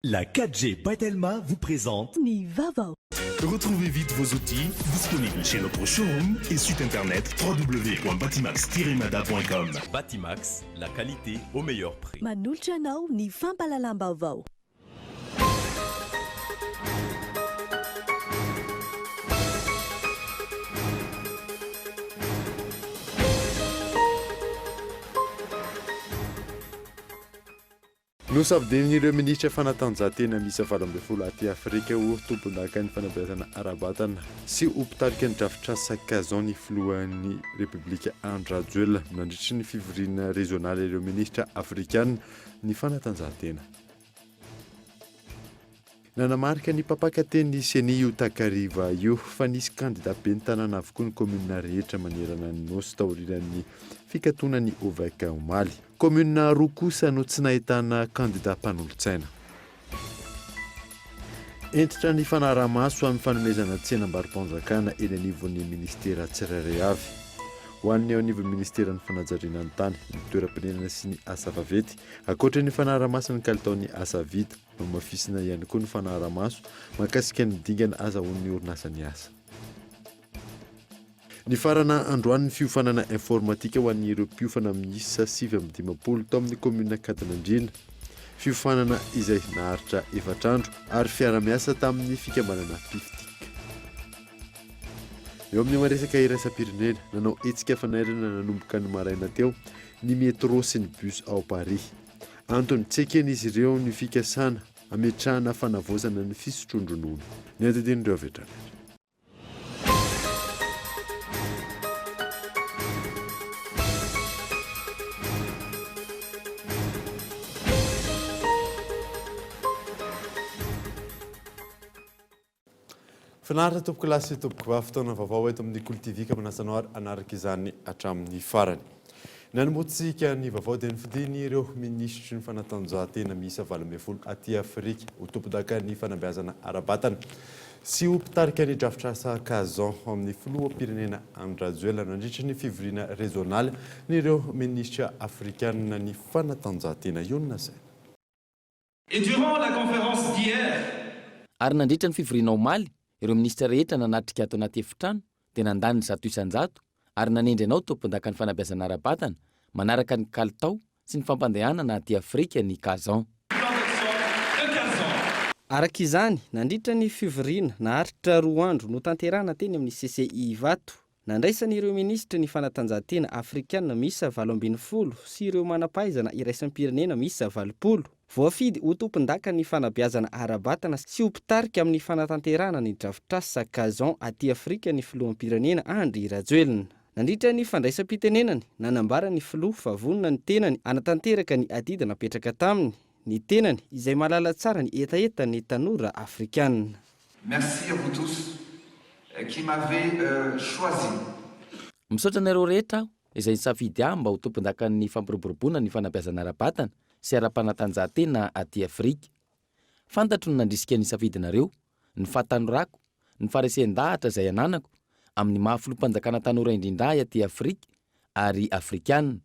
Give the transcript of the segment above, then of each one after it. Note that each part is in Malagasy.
La 4G Batelma vous présente Nivava. Retrouvez vite vos outils disponibles chez notre showroom et site internet www.batimax-mada.com. Batimax, la qualité au meilleur prix. Manolotra anao ny fampalalam-baovao. Nosavadin'ireo ministra fanatanjahantena misy 12 aty Afrika ho tompon-daka ny fanabeazana ara-batana sy ho mpitarika ny drafitrasa Kazan ny filohan'ny Repoblika Andry Rajoelina nandritra ny fivoriana rezionaly ireo ministra afrikana ny fanatanjahantena. Nanamarika ny mpapakateny Seny io takariva io fa nisy kandida be ny tanàna avokoa ny komuna rehetra manerana ny nosy taorian'ny fikatonany Ovaka Omaly. Komuna roa kosa no tsy nahitana kandida mpanolo-tsaina. Entitra ny fanarahamaso amin'ny fanomezana tsenam-barim-panjakana eny anivon'ny ministera tsirairay avy. Ho an'ny eo anivon'ny ministera ny fanajariana ny tany, ny toeram-pirenena sy ny asa vaventy, ankoatra ny fanarahamaso ny kalitaon'ny asa vita, no mafisina ihany koa ny fanarahamaso mahakasika ny dingana azahoan'ny orinasany asa. Ny farana androany ny fiofanana informatika ho an'ireo mpiofana miisa 720 tao amin'ny komuna Kadanandrina. Fiofanana izay naharitra efatrandro ary fiara-miasa tamin'ny fikambanana piftika. Eo amin'ny maresaka iraisam-pirenena, nanao hetsika fanairana nanomboka ny maraina teo ny metro sy ny bus ao Paris. Antony tseken'izy ireo ny fikasana ametrahana fanavozana ny fisotrondronono. Ny andedin'ireo avetrana. Finaritra tompoko lasy tompoko fotoana vaovao eto amin'ny Kultivika manasanao ary anaraka izany hatramin'ny farany. Nanombotsika ny vaovao dia nifidiny ireo ministry ny fanatanjahantena miisa 12 aty Afrika ho tompon-daka ny fanabeazana ara-batana sy ho mpitarika ny drafitrasa Kazan amin'ny filoham-pirenena Andry Rajoelina nandritra ny fivoriana rezionaly n'ireo ministra afrikana ny fanatanjahantena iona zay. Et durant la conférence d'hier, ary nandritra ny fivoriana Omaly, ireo ministra rehetra nanatrika ato anaty efitrano dia nandany 100 isan-jato ary nanendry anao tompon-daka ny fanabeazana ara-batana manaraka ny kalitao sy ny fampandehanana aty Afrika ny Kazan. Araka izany, nandritra ny fivoriana naharitra 2 andro no tanterahana teny amin'ny CCI Vato. Nandraisan'ireo ministra ny fanatanjahantena afrikana miisa 12 sy ireo manampahaizana iraisam-pirenena miisa 20. Voafidy ho tompon-daka ny fanabeazana ara-batana sy ho mpitarika amin'ny fanatanterahana ny drafitrasa Kazan aty Afrika ny filoham-pirenena Andry Rajoelina. Nandritra ny fandraisam-pitenenany, nanambara ny filoha fa vonona ny tenany anatanteraka ny adidy napetraka taminy, ny tenany izay malala tsara ny etaeta ny tanora afrikana. merci à vous tous qui m'avez choisi. Misaotra nareo rehetra izay nisafidy ahy mba ho tompon-daka ny fampiroboroboana ny fanabeazana ara-batana sy ara-panatanjahantena aty Afrika. Fantatro ny nandrisika ny safidinareo, ny fahatanorako, ny faharesen-dahatra izay ananako amin'ny mahafiloam-panjakana tanora indrindray aty Afrika ary afrikana.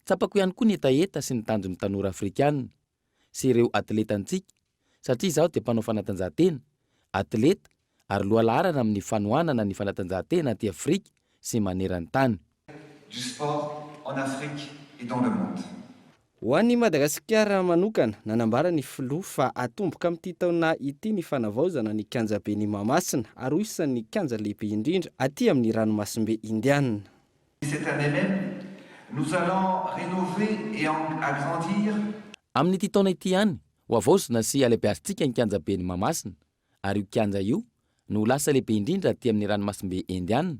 Tsapako ihany koa ny etaeta sy ny tanjon'ny tanora afrikana sy ireo atletantsika satria izaho dia mpanao fanatanjahantena, atleta ary lohalarana amin'ny fanohanana ny fanatanjahantena aty Afrika sy maneran-tany. Du sport en Afrique et dans le monde. Ho an'ny Madagasikara manokana, nanambara ny filoha fa atomboka amin'ity taona ity ny fanavaozana ny kianjabe ny Mahamasina ary ho isan'ny kianja lehibe indrindra aty amin'ny ranomasimbe Indiana. Cette année même, nous allons rénover et agrandir. Amin'ity taona ity ihany, ho avaozina sy alehibeazitsika ny kianjabe ny Mahamasina ary io kianja io no lasa lehibe indrindra aty amin'ny ranomasimbe Indiana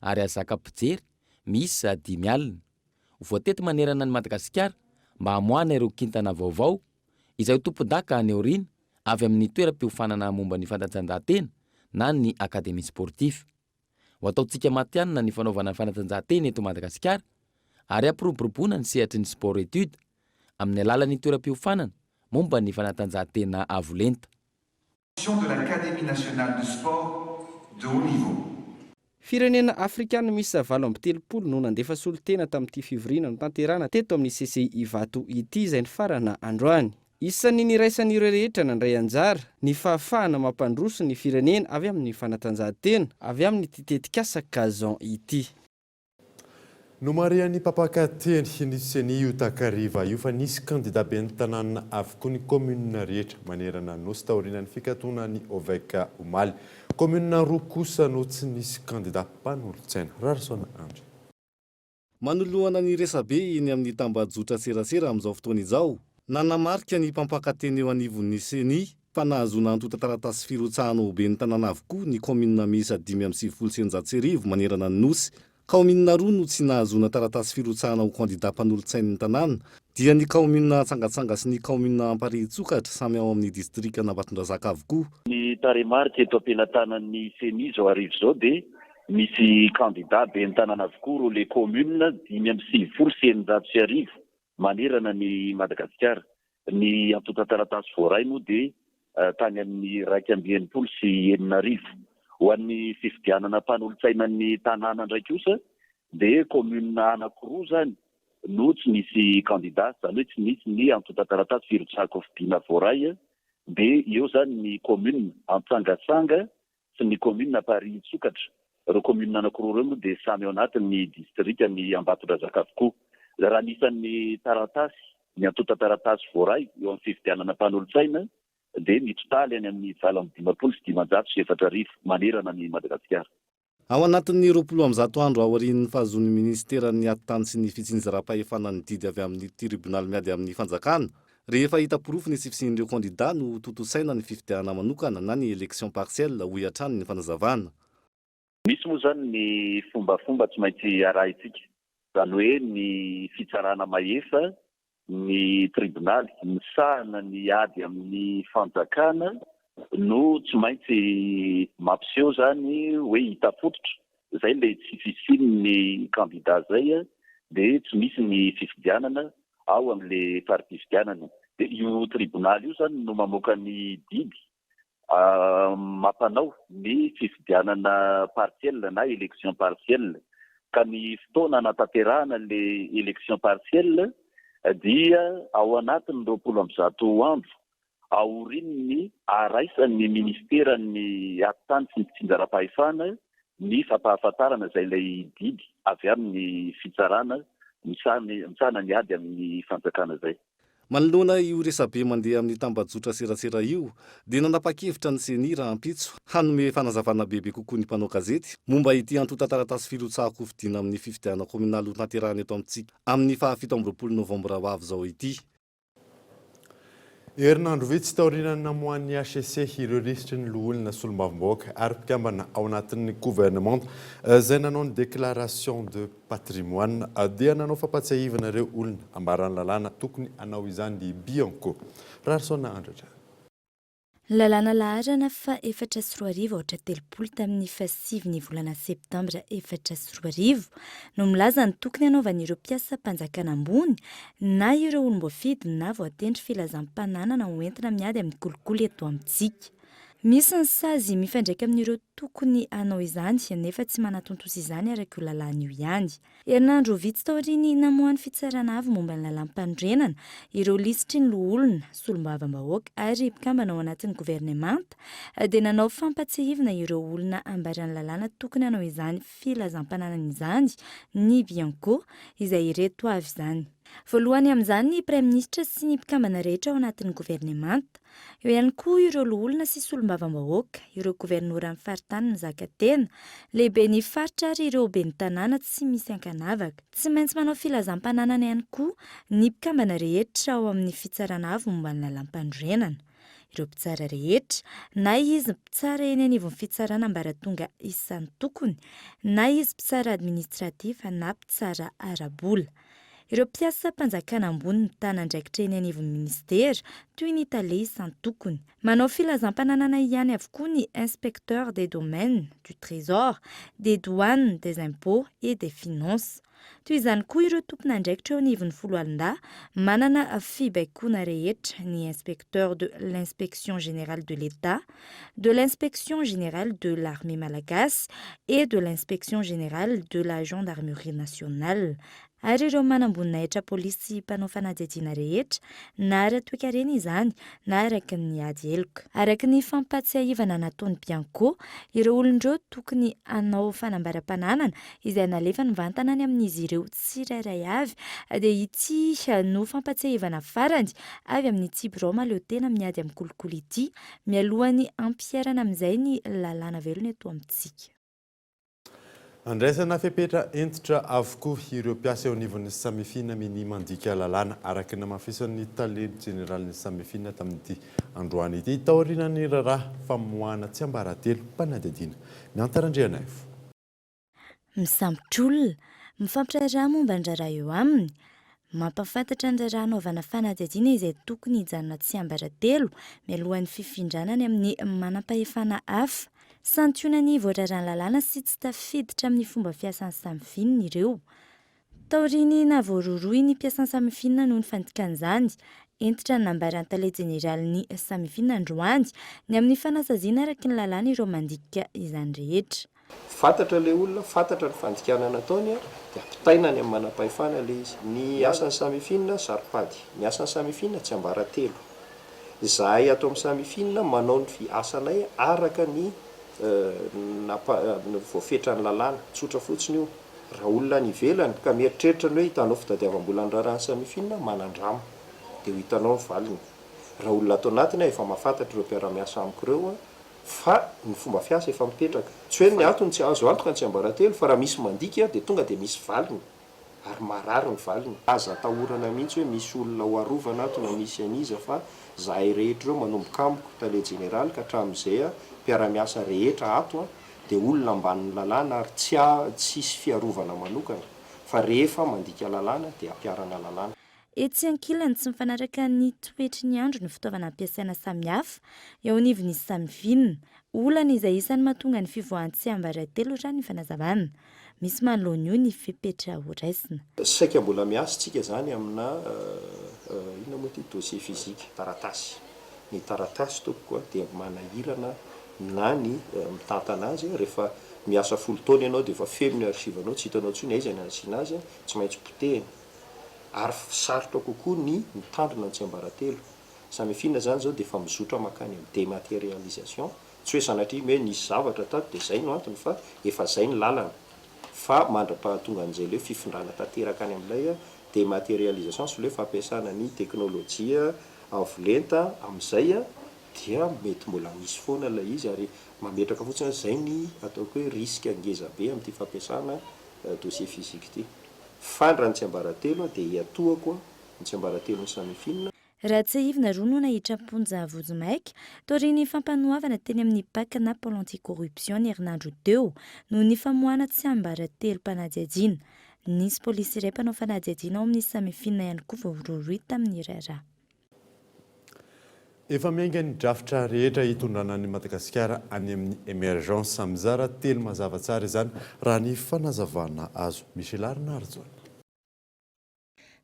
ary azaka mpijery miisa 5 alina. Voatety manerana ny Madagasikara mba hamoana ireo kintana vaovao izay tompon-daka any aoriana avy amin'ny toeram-piofanana momba ny fanatanjahantena na ny akademia sportif. Ho ataontsika matianina ny fanaovana ny fanatanjahantena eto Madagasikara ary ampiroboroboana ny sehatry ny sport étude amin'ny alalan'ny toeram-piofanana momba ny fanatanjahantena avolenta. De l'Académie nationale du sport de haut niveau. Firenena afrikana miisa 17 no nandefa solotena tamin'ity fivoriana no tanterahana teto amin'ny CCI Vato ity izay ny farana androany. Isan'ny niraisan'ireo rehetra nandray anjara ny fahafahana mampandroso ny firenena avy amin'ny fanatanjahantena avy amin'ny titetikasa Kazan ity. No marian'ny mpampakateny nisy io takariva io fa nisy kandida ben'ny tanàna avokoa ny komuna rehetra manerana nosy taorian'ny fikatonany Oveka Omaly. Komuna roa kosa no tsy nisy kandida mpanolotsaina. Rarisona Andry. Manoloana ny resabe eny amin'ny tambajotra serasera amin'izao fotoana izao, nanamarika ny mpampakateny eo anivon'ny seni fa nahazona antota taratasy firotsahana ho ben'ny tanàna avokoa ny komuna miisa 570 manerana ny nosy. Kaomina roa no tsy nahazona taratasy firotsahana ho kandida mpanolotsain'ny tanàna dia ny kaomina Tsangatsanga sy ny kaomina Amparihintsokatra samy ao amin'ny distrika Ambatondrazaka avokoa. Ny taremarika eto ampelantanan'ny seni zao arivo zao dia misy kandida ben'ny tanàna avokoa roa le komuna 570 manerana ny Madagasikara. Ny antota taratasy voaray moa dia tany amin'ny 220 sy 9. Ho an'ny fifidianana mpanolotsaina ny tanàna ndraiky kosa dia komuna anankiroa zany no tsy nisy kandida, zany hoe tsy nisy ny antota taratasy firotsahako fidiana voaray dia eo zany ny komuna Antsangatsanga sy ny komuna Amparihintsokatra. Ireo komuna anankiroa ireo moa dia samy ao anatin'ny distrika ny Ambatondrazaka avokoa. Raha anisan'ny taratasy ny antota taratasy voaray eo amin'ny fifidianana mpanolotsaina dia mitotaly any amin'ny 7,500 manerana ny Madagasikara. Ao anatin'ny 20 andro aorian'ny fahazon'ny ministeran'ny atitany sy ny fitsinjaram-pahefana ny didy avy amin'ny tribonaly miady amin'ny fanjakana, rehefa hita porofo ny sifisian'ireo kandida no totosaina ny fifidiana manokana na ny élection partielle ho hiatrany ny fanazavana. Misy moa zany ny fombafomba tsy maintsy arahintsika, zany hoe ny fitsarana mahefa ny tribonaly misahana ny ady amin'ny fanjakana no tsy maintsy mampiseho zany hoe hita fototra zay le tsy fisian'ny kandida zay dia tsy misy ny fifidianana ao amin'le parti fifidianana. Dia io tribonaly io zany no mamoaka ny didy mampanao ny fifidianana partielle na élection partielle, ka ny fotoana anatanterahana le élection partielle dia ao anatiny 20 andro aorian'ny araisan'ny ministeran'ny atitany sy ny fitsinjaram-pahefana ny fampahafantarana izay ilay didy avy amin'ny fitsarana misahana ny ady amin'ny fanjakana izay. Manoloana io resabe mandeha amin'ny tambajotra serasera io dia nanapa-kevitra ny seni raha ampitso hanome fanazavana bebe kokoa ny mpanao gazety momba ity antota taratasy firotsahako fidiana amin'ny fifidiana kominaly ho tanterahana eto amintsika amin'ny 17 novambra ho avy zao ity. Herinandro vitsy taorianany namohan'ny HCC ireo risitry ny loholona solombavambahoaka ary mpikambana ao anatin'ny gouvernement izay nanao ny déclaration de patrimoine dia nanao fampatsiahivana ireo olona ambarany lalàna tokony hanao izany Bianco. Rarisona Andratra. Lalàna laharana fa 4 ohatra 30 tamin'ny 7 volana septambra 4 no milaza ny tokony hanaovan'ireo mpiasa mpanjakana ambony na ireo olom-boafidy na voatendry filazam-pananana hoentina miady amin'ny kolikoly eto amintsika. Misy ny sazy mifandraika amin'ireo tokony hanao izany nefa tsy manatontosa izany araka io lalàna io ihany. Herinandro vitsy taoriany namohan'ny fitsarana avy momba ny lalam-pandrenana ireo lisitry ny loholona solombavambahoaka ary mpikambana ao anatin'ny gouvernemanta dia nanao fampatsiahivana ireo olona ambarany lalàna tokony hanao izany filazam-pananana izany ny Bianco izay ireto avy izany. Voalohany amin'izany ny praiminisitra sy ny mpikambana rehetra ao anatin'ny gouvernemanta, eo ihany koa ireo loholona sy solombavambahoaka, ireo gouvernoran amin'ny faritany ny zakatena, lehibe ny faritra ary ireo ben'ny tanàna tsy misy ankanavaka. Tsy maintsy manao filazam-pananana ihany koa ny mpikambana rehetra ao amin'ny fitsarana avy momba ny lalam-pandrenana. Ireo mpitsara rehetra, na izy mpitsara eny anivon'ny fitsarana ambaratonga isan'ny tokony, na izy mpitsara administratif na mpitsara arabola. Ireo mpiasa mpanjakana ambony ny tana andraikitra eny anivon'ny ministera toy ny Italia isan'ny tokony. Manao filazam-pananana ihany avokoa ny inspecteur des domaines, du trésor, des douanes, des impôts et des finances. Toy izany koa ireo tompona andraikitra eo anivon'ny foloalindahy manana fibaikoana rehetra ny inspecteur de l'inspection générale de l'État, de l'inspection générale de l'armée malagasy et de l'inspection générale de la gendarmerie nationale ary ireo manamboninaitra polisy mpanao fanadihadiana rehetra na ary toekarena izany na araky ny ady heloka. Araky ny fampatsiahivana nataony Bianco, ireo olondreo tokony hanao fanambaram-pananana izay nalefa nivantana any amin'izy ireo tsirairay avy dia ity no fampatsiahivana farany avy amin'ny tibirao maleo tena amin'ny ady amin'ny kolokolo ity mialohany ampiarana amin'izay ny lalàna velona eto amintsika. Andraisana fepetra entitra avokoa ireo mpiasa eo anivon'ny samifina amin'ny mandika lalàna araky ny mafisan'ny talento generalin'ny samifina tamin'ity androany ity taorian'ny raharaha famoahana tsy ambaratelo mpanadihadiana. Miantarandriana ifo. Misambotr'olona mifampiraharaha momba ny raharaha eo aminy. Mampafantatra ny raharaha anaovana fanadihadiana izay tokony hijanona tsy ambaratelo mialohan'ny fifindranany amin'ny manam-pahefana hafa. Santionany voararany lalàna sy tsy tafiditra amin'ny fomba fiasan'ny samifinina ireo. Taoriny na voaroroy ny mpiasan'ny samifinina noho ny fandikan'izany. Entitra ny nambaran'ny tale jeneralin'ny samifinina androany ny amin'ny fanasaziana araky ny lalàna ireo mandika izany rehetra. Fantatra le olona, fantatra ny fandikana nataony dia ampitaina ny amin'ny manam-pahefana le izy. Ny asan'ny samifinina saripady, ny asan'ny samifinina tsy ambaratelo. Zahay ato amin'ny samifinina manao ny asanay araka ny voafetrany lalàna, tsotra fotsiny io. Raha olona ny ivelany ka mieritreritra ny hoe hitanao fitadiavam-bola ny raharahany samifinina manandrama dia ho hitanao ny valiny. Raha olona ato anatiny efa mahafantatra ireo mpiara-miasa amiko ireo fa ny fomba fiasa efa mipetraka. Tsy hoe ny antony tsy azo antoka ny tsy ambaratelo fa raha misy mandika dia tonga dia misy valiny ary marary ny valiny. Aza atahorana mihitsy hoe misy olona ho arovana ato na misy aniza fa zahay rehetra ireo manomboka amiko tale jeneraly ka hatramin'izay mpiara-miasa rehetra ato dia olona ambanin'ny lalàna ary tsisy fiarovana manokana fa rehefa mandika lalàna dia ampiarana lalàna. Etsy ankilany tsy mifanaraka ny toetry ny andro ny fitaovana ampiasaina samihafa eo anivon'ny samifinina. Olana izay isan'ny mahatonga ny fivoahan'ny tsy ambaratelo raha ny fanazavana. Misy manoloana io ny fepetra ho raisina. Saika mbola miasa tsika zany amina ina moa ty dossier fizika taratasy. Ny taratasy tokoa dia manahirana na ny mitantana azy rehefa miasa folo taona ianao dia efa feno ny archivanao tsy hitanao intsony aiza ny anasiana azy tsy maintsy potehina. Ary sarotra kokoa ny mitandrina ny tsy ambaratelo. Samifinina zany zao dia efa mizotra makany amin'ny dématérialisation. Tsy hoe sanatria hoe nisy zavatra tato dia zay no antony fa efa zay ny lalana. Fa mandra-pahatonga an'izay le fifindrana tanteraka any amin'ilay dématérialisation sy le fampiasana ny teknôlôjia avolenta amin'izay dia mety mbola misy foana ilay izy ary mametraka fotsiny zay ny ataoko hoe risque ngeza be amin'ity fampiasana dossier physique ity. Fandra ny tsy ambaratelo dia hiatoako ny tsy ambaratelo ny samifinina. Ratsahivina roa no nahitra Mponja Vozomaika taorian'ny fampanohavana teny amin'ny paka na pôle anti-corruption ny herinandro teo noho ny famoahana tsy ambaratelo mpanadihadiana. Nisy polisy iray mpanao fanadihadiana ao amin'ny samifinina ihany koa voaroroy tamin'ny raharaha. Efa miainga ny drafitra rehetra hitondrana ny Madagasikara any amin'ny émergence mizara telo mazava tsara izany raha ny fanazavana azo. Michelarina Arzona.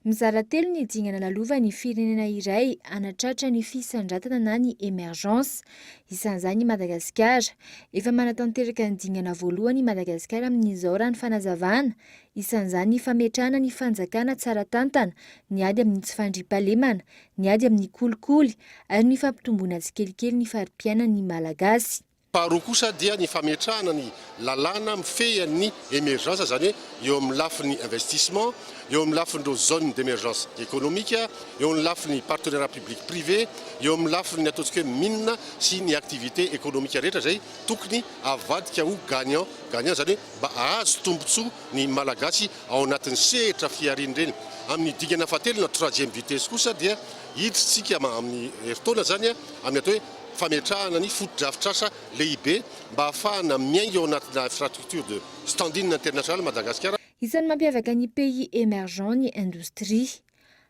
Mizara telo ny dingana lalova ny firenena iray anatratra ny fisandratana na ny émergence. Isan'izany i Madagasikara. Efa manatanteraka ny dingana voalohany i Madagasikara amin'izao raha ny fanazavana. Isan'izany ny fametrahana ny fanjakana tsara tantana, ny ady amin'ny tsy fandriampahalemana, ny ady amin'ny kolikoly ary ny fampitomboana tsikelikely ny fari-piainan'ny malagasy. Faharoa kosa dia ny fametrahana ny lalàna mifehan'ny émergence zany hoe eo amin'ny lafin'ny investissement, eo amin'ny lafin'ireo zone d'émergence économique, eo amin'ny lafin'ny partenariat public privé, eo amin'ny lafin'ny ataontsika hoe mine sy ny activité économique rehetra zay tokony avadika ho gagnant zany hoe mba ahazo tombotsoa ny malagasy ao anatin'ny sehatra fiariny reny. Amin'ny dingana fahatelo na troisième vitesse kosa dia hiditsika amin'ny heritaona zany amin'ny atao hoe fametrahana ny foto-drafitrasa lehibe mba ahafahana miainga ao anatina infrastructure de standing international Madagasikara. Isan'ny mampiavaka ny pays émergent ny industrie.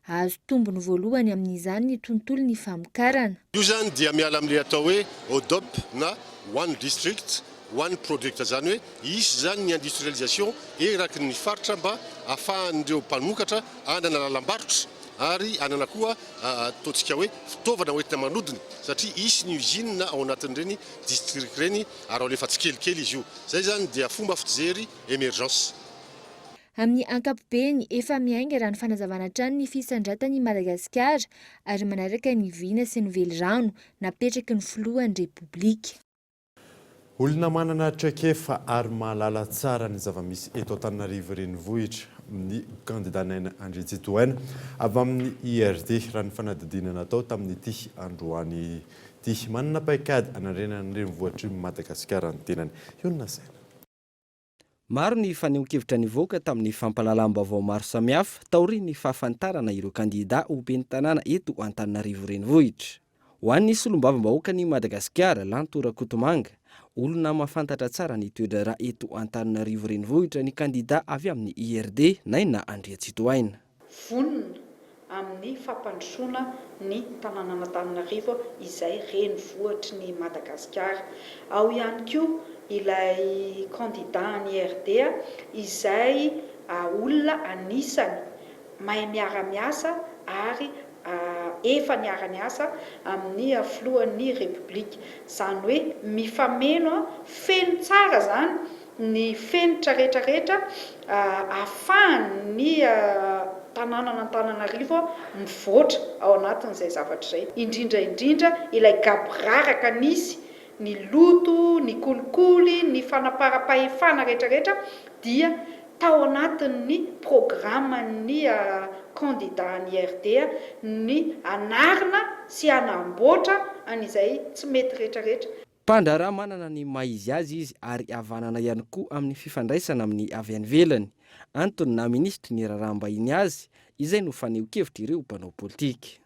Azo tombony voalohany amin'izany ny tontolo ny famokarana. Io zany dia miala amin'ilay atao hoe ODOP na one district one project zany hoe isy zany ny industrialisation eraky ny faritra mba ahafahan'ireo mpamokatra anana lalam-barotra ary anana koa ataontsika hoe fitaovana hoentina manodina satria isy ny usine ao anatin'ireny district reny ary ao lefa tsikelikely izy io. Zay zany dia fomba fijery émergence. Amin'ny ankapobeny efa miainga raha ny fanazavana trano ny fisandratan'i Madagasikara ary manaraka ny Vina sy ny Velirano napetraky ny filohan'ny Repoblika. Olona manana traikefa ary mahalala tsara ny zava-misy eto Antananarivo renivohitra ny kandidat André Titoaina avy amin'ny IRD raha ny fanadidina natao tamin'ity androany ity. Manana paikady anarenan'ny renivohitry Madagasikara ny tenany. Iona saina. Maro ny faneho-kevitra nivoaka tamin'ny fampalalam-baovao maro samihafa taorian'ny fahafantarana ireo kandida ho ben'ny tanàna eto Antananarivo renivohitra. Ho an'ny solombavam-bahoaka ny Madagasikara Lantora Kotomanga, olona mahafantatra tsara ny toetra raha eto Antananarivo renivohitra ny kandida avy amin'ny IRD Naina André Titoaina. Vonona amin'ny fampandrosoana ny tanàna Antananarivo izay renivohitry ny Madagasikara. Ao ihany koa ilay candidat ny IRD izay olona anisany mahay miara-miasa ary efa niara-niasa amin'ny filohan'ny Repoblika. Izany hoe mifameno feno tsara zany ny fenitra rehetrarehetra ahafahan'ny tanàna Antananarivo mivoatra ao anatin'izay zavatra izay. Indrindra ilay gaboraraka nisy ny loto, ny kolikoly, ny fanaparam-pahefana rehetrarehetra dia tao anatin'ny programan'ny candidat ny IRD ny anarina sy anamboatra an'izay tsy mety rehetrarehetra. Mpandraraha manana ny maizy azy izy ary havanana ihany koa amin'ny fifandraisana amin'ny avy any velany. Antony na ministra ny raharaham-bahiny azy izay no faneho-kevitra ireo mpanao politika.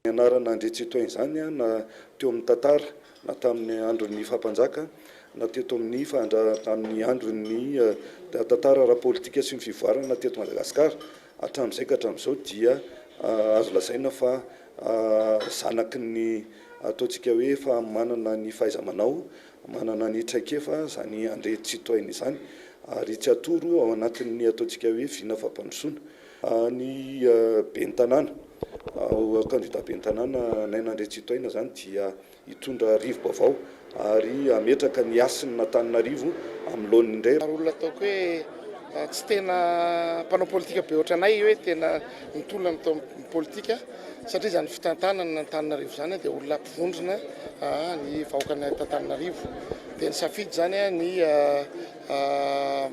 Ny anarana André Titoaina izany na teo amin'ny tantara na tamin'ny andron'ny fampanjaka na teto amin'ny andron'ny tantara ara politika sy ny fivoarana teto Madagasikara hatramin'izay ka hatramin'izao dia azo lazaina fa zanaky ny ataontsika hoe fa manana ny fahaiza-manao, manana ny traikefa zany André Titoaina izany ary tsy atoro ao anatin'ny ataontsika hoe vina fampandrosoana ny ben'ny tanàna. Candidat ben'ny tanàna Naina André Titoaina zany dia hitondra rivo-baovao ary ametraka ny asiny n'Antananarivo amin'ny laoniny indray. Olona ataoko hoe tsy tena mpanao politika be ohatranay hoe tena mitolona amin'ny politika satria zany fitantanana n'Antananarivo zany dia olona mpivondrona ny vahoakana Antananarivo. Dia ny safidy zany ny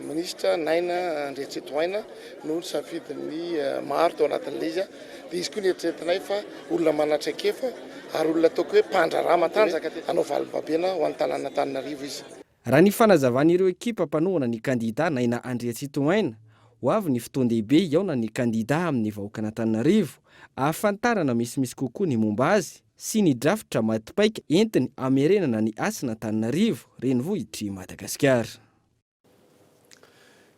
ministra Naina André Titoaina no safidin'ny maro tao anatin'ilay izy. Dia izy koa ny eritreretinay fa olona manatraikefa ary olona ataoko hoe mpandraraha matanjaka anao valim-babena ho an'ny tanàna Antananarivo izy. Raha ny fanazavan'ireo ekipa mpanohana ny kandida Naina André Titoaina ho avy ny fotoan-dehibe iaona ny kandida amin'ny vahoaka Antananarivo ahafantarana misimisy kokoa ny momba azy sy ny drafitra matipaika entiny amerenana ny asina Antananarivo renivohitry Madagasikara.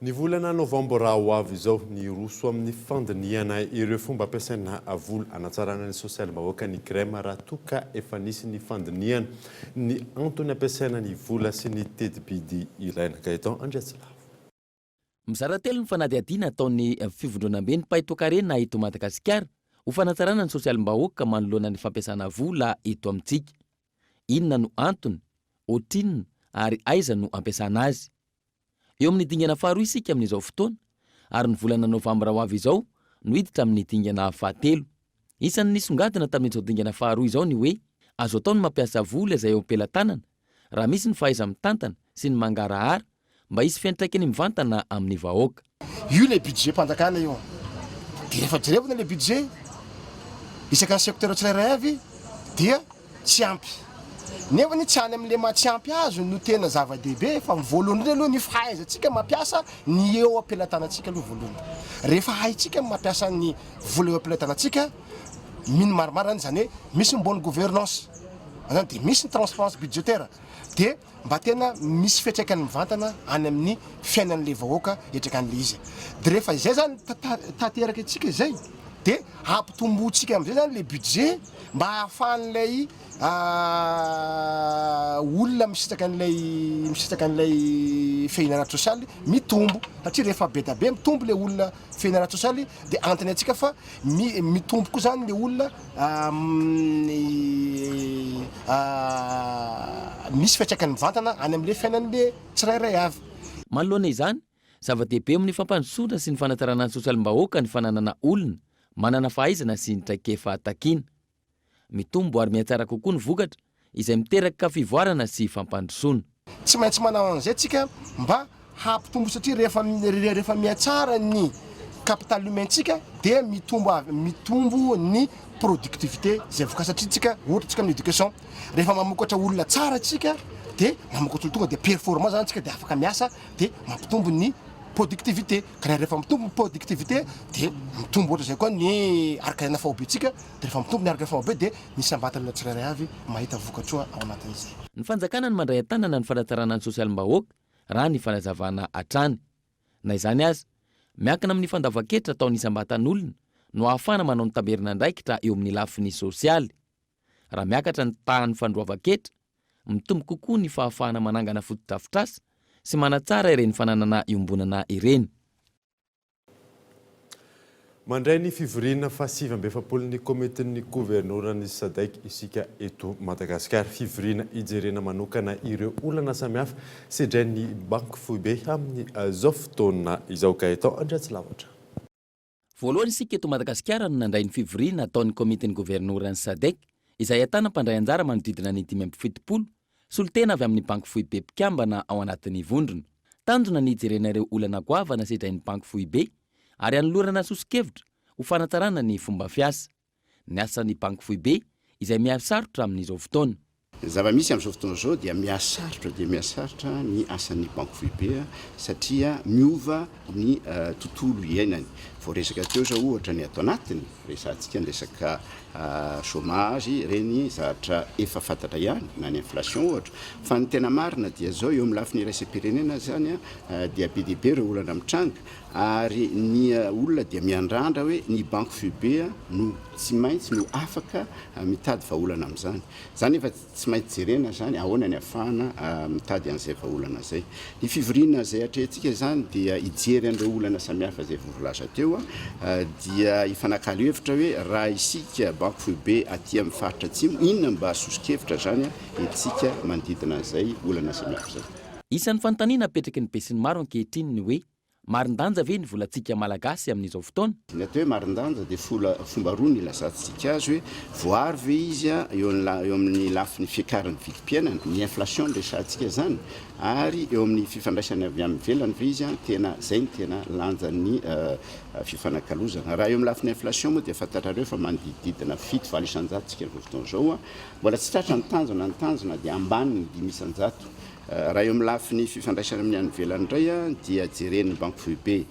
Ny volana novambra ho avy izao ny roso amin'ny fandiniana ireo fomba ampiasaina vola anatsarana ny sosialim-bahoaka ny grema raha toka efa nisy ny fandiniana ny antony ampiasaina ny vola sy ny teti-bidy ilaina. Gaetan Andriatsilavo. Mizara telo ny fanadihadiana ataon'ny fivondronam-be ny Paitokarena eto Madagasikara ho fanatsarana ny sosialim-bahoaka manoloana ny fampiasana vola eto amintsika. Inona no antony, ohatrinona ary aiza no ampiasana azy? Eo amin'ny dingana faharoa isika amin'izao fotoana ary ny volana novambra ho avy izao no hiditra amin'ny dingana fahatelo. Isan'ny nisongadina tamin'izao dingana faharoa izao ny hoe azo atao ny mampiasa vola izay eo am-pelantanana raha misy ny fahaiza mitantana sy ny mangarahara mba hisy fiantraikany mivantana amin'ny vahoaka. Io le budget mpanjakana io. Dia rehefa jerevana le budget isaka ny sekotera tsirairay avy dia tsy ampy. Nefa ny tsy any amin'le mahatsy ampy azo no tena zava-dehibe fa voalohany aloha ny fahaizantsika mampiasa ny eo am-pelantanantsika aloha voalohany. Rehefa haitsika mampiasa ny vola eo am-pelantanantsika mino marimarany zany hoe misy ny bonne gouvernance dia misy ny transparence budgétaire dia mba tena misy fiantraikany mivantana any amin'ny fiainan'le vahoaka etrakan'le izy. Dia rehefa izay zany tanteraka antsika izay dia ampitombotsika amin'izay zany le budget mba ahafahan'ilay olona misisaka an'ilay fiainana sosialy mitombo satria rehefa be da be mitombo le olona fiainana sosialy dia antony antsika fa mitombo koa zany le olona misy fiantraikany mivantana any amin'le fiainan'le tsirairay avy. Manoloana izany Zava-dehibe amin'ny fampandrosoana sy ny fanatarana ny sosialim-bahoaka ny fananana olona manana fahaizana sy ny traikefa takiana. Mitombo ary mihatsara kokoa ny vokatra izay miteraka fivoarana sy fampandrosoana. Tsy maintsy manao an'izay tsika mba hampitombo satria rehefa mihatsara ny capital humain-tsika dia mitombo ny productivité zay voka satria tsika ohatra tsika amin'ny éducation rehefa mamokatra olona tsara tsika dia mamokatra tonga dia performance zany tsika dia afaka miasa dia mampitombo ny productivité ka rehefa mitombo productivité dia mitombo ohatra zay koa ny arakaina fahobentsika dia rehefa mitombo ny arakaina fahobe dia ny sambatana tsirairay avy mahita vokatra ao anatin'izay. Ny fanjakana ny mandray an-tanana ny fanatarana ny sosialim-bahoaka raha ny fanazavana hatrany. Na izany azy, miankina amin'ny fandava-ketra ataon'ny isam-batan'olona no ahafana manao ny taberina andraikitra eo amin'ny lafiny sosialy. Raha miakatra ny tahan'ny fandroava-ketra, mitombo kokoa ny fahafahana manangana foto-drafitrasa sy manatsara ireny fananana iombonana ireny. Mandray ny fivoriana fa 7 komitin'ny governoran'ny SADC isika eto Madagasikara. Fivoriana ijerena manokana ireo olana samihafa sedrain'ny Banque Foibe amin'ny zao fotoana izao ka eto andratsy lavatra. Voalohany isika eto Madagasikara no nandray ny fivoriana ataon'ny komitin'ny governoran'ny SADC izay ahitana mpandray anjara manodidina ny 570 solitena avy amin'ny Banque Foibe mpikambana ao anatin'ny vondrona. Tanjona ny ijerena ireo olana goavana sedrain'ny Banque Foibe ary anolorana sosikevitra ho fanatarana ny fomba fiasa. Ny asan'ny Banque Foibe izay mihasarotra amin'izao fotoana. Zava-misy amin'izao fotoana izao dia mihasarotra ny asan'ny Banque Foibe satria miova ny tontolo iainany. Vao resaka teo zao ohatra ny atao anatiny resantsika ny resaka chômage reny zavatra efa fantatra ihany na ny inflation ohatra fa ny tena marina dia zao eo amin'ny lafiny iraisam-pirenena zany dia be dia be ireo olana mitranga ary ny olona dia miandrandra hoe ny Banque Foibe no tsy maintsy no afaka mitady vahaolana amin'izany. Zany efa tsy maintsy jerena zany ahoana ny afahana mitady an'izay vahaolana zay. Ny fivoriana zay atrehantsika zany dia hijery an'ireo olana samihafa zay volaza teo dia hifanakalo hevitra hoe raha isika Banque Foibe aty amin'ny faritra atsimo inona mba asosikevitra zany etsika manodidina an'izay olana samihafa zay. Isan'ny fanontaniana apetraky ny be sy ny maro ankehitriny ny hoe marindanja ve ny volantsika malagasy amin'izao fotoana? Ny atao hoe marindanja dia fomba roa ny ilazantsika azy hoe voary ve izy eo amin'ny lafiny fiakaran'ny vidim-piainana ny inflation no resantsika zany ary eo amin'ny fifandraisana avy amin'ny velany ve izy tena zay ny tena lanjan'ny fifanakalozana. Raha eo amin'ny lafiny inflation moa dia fantatrareo fa manodididina 7-8 isan-jatontsika amin'izao fotoana izao mbola tsy tratra ny tanjona dia ambaniny 5 isan-jato. Raha eo amin'ny lafiny fifandraisana amin'ny any velany indray dia jeren'ny Banque Foibe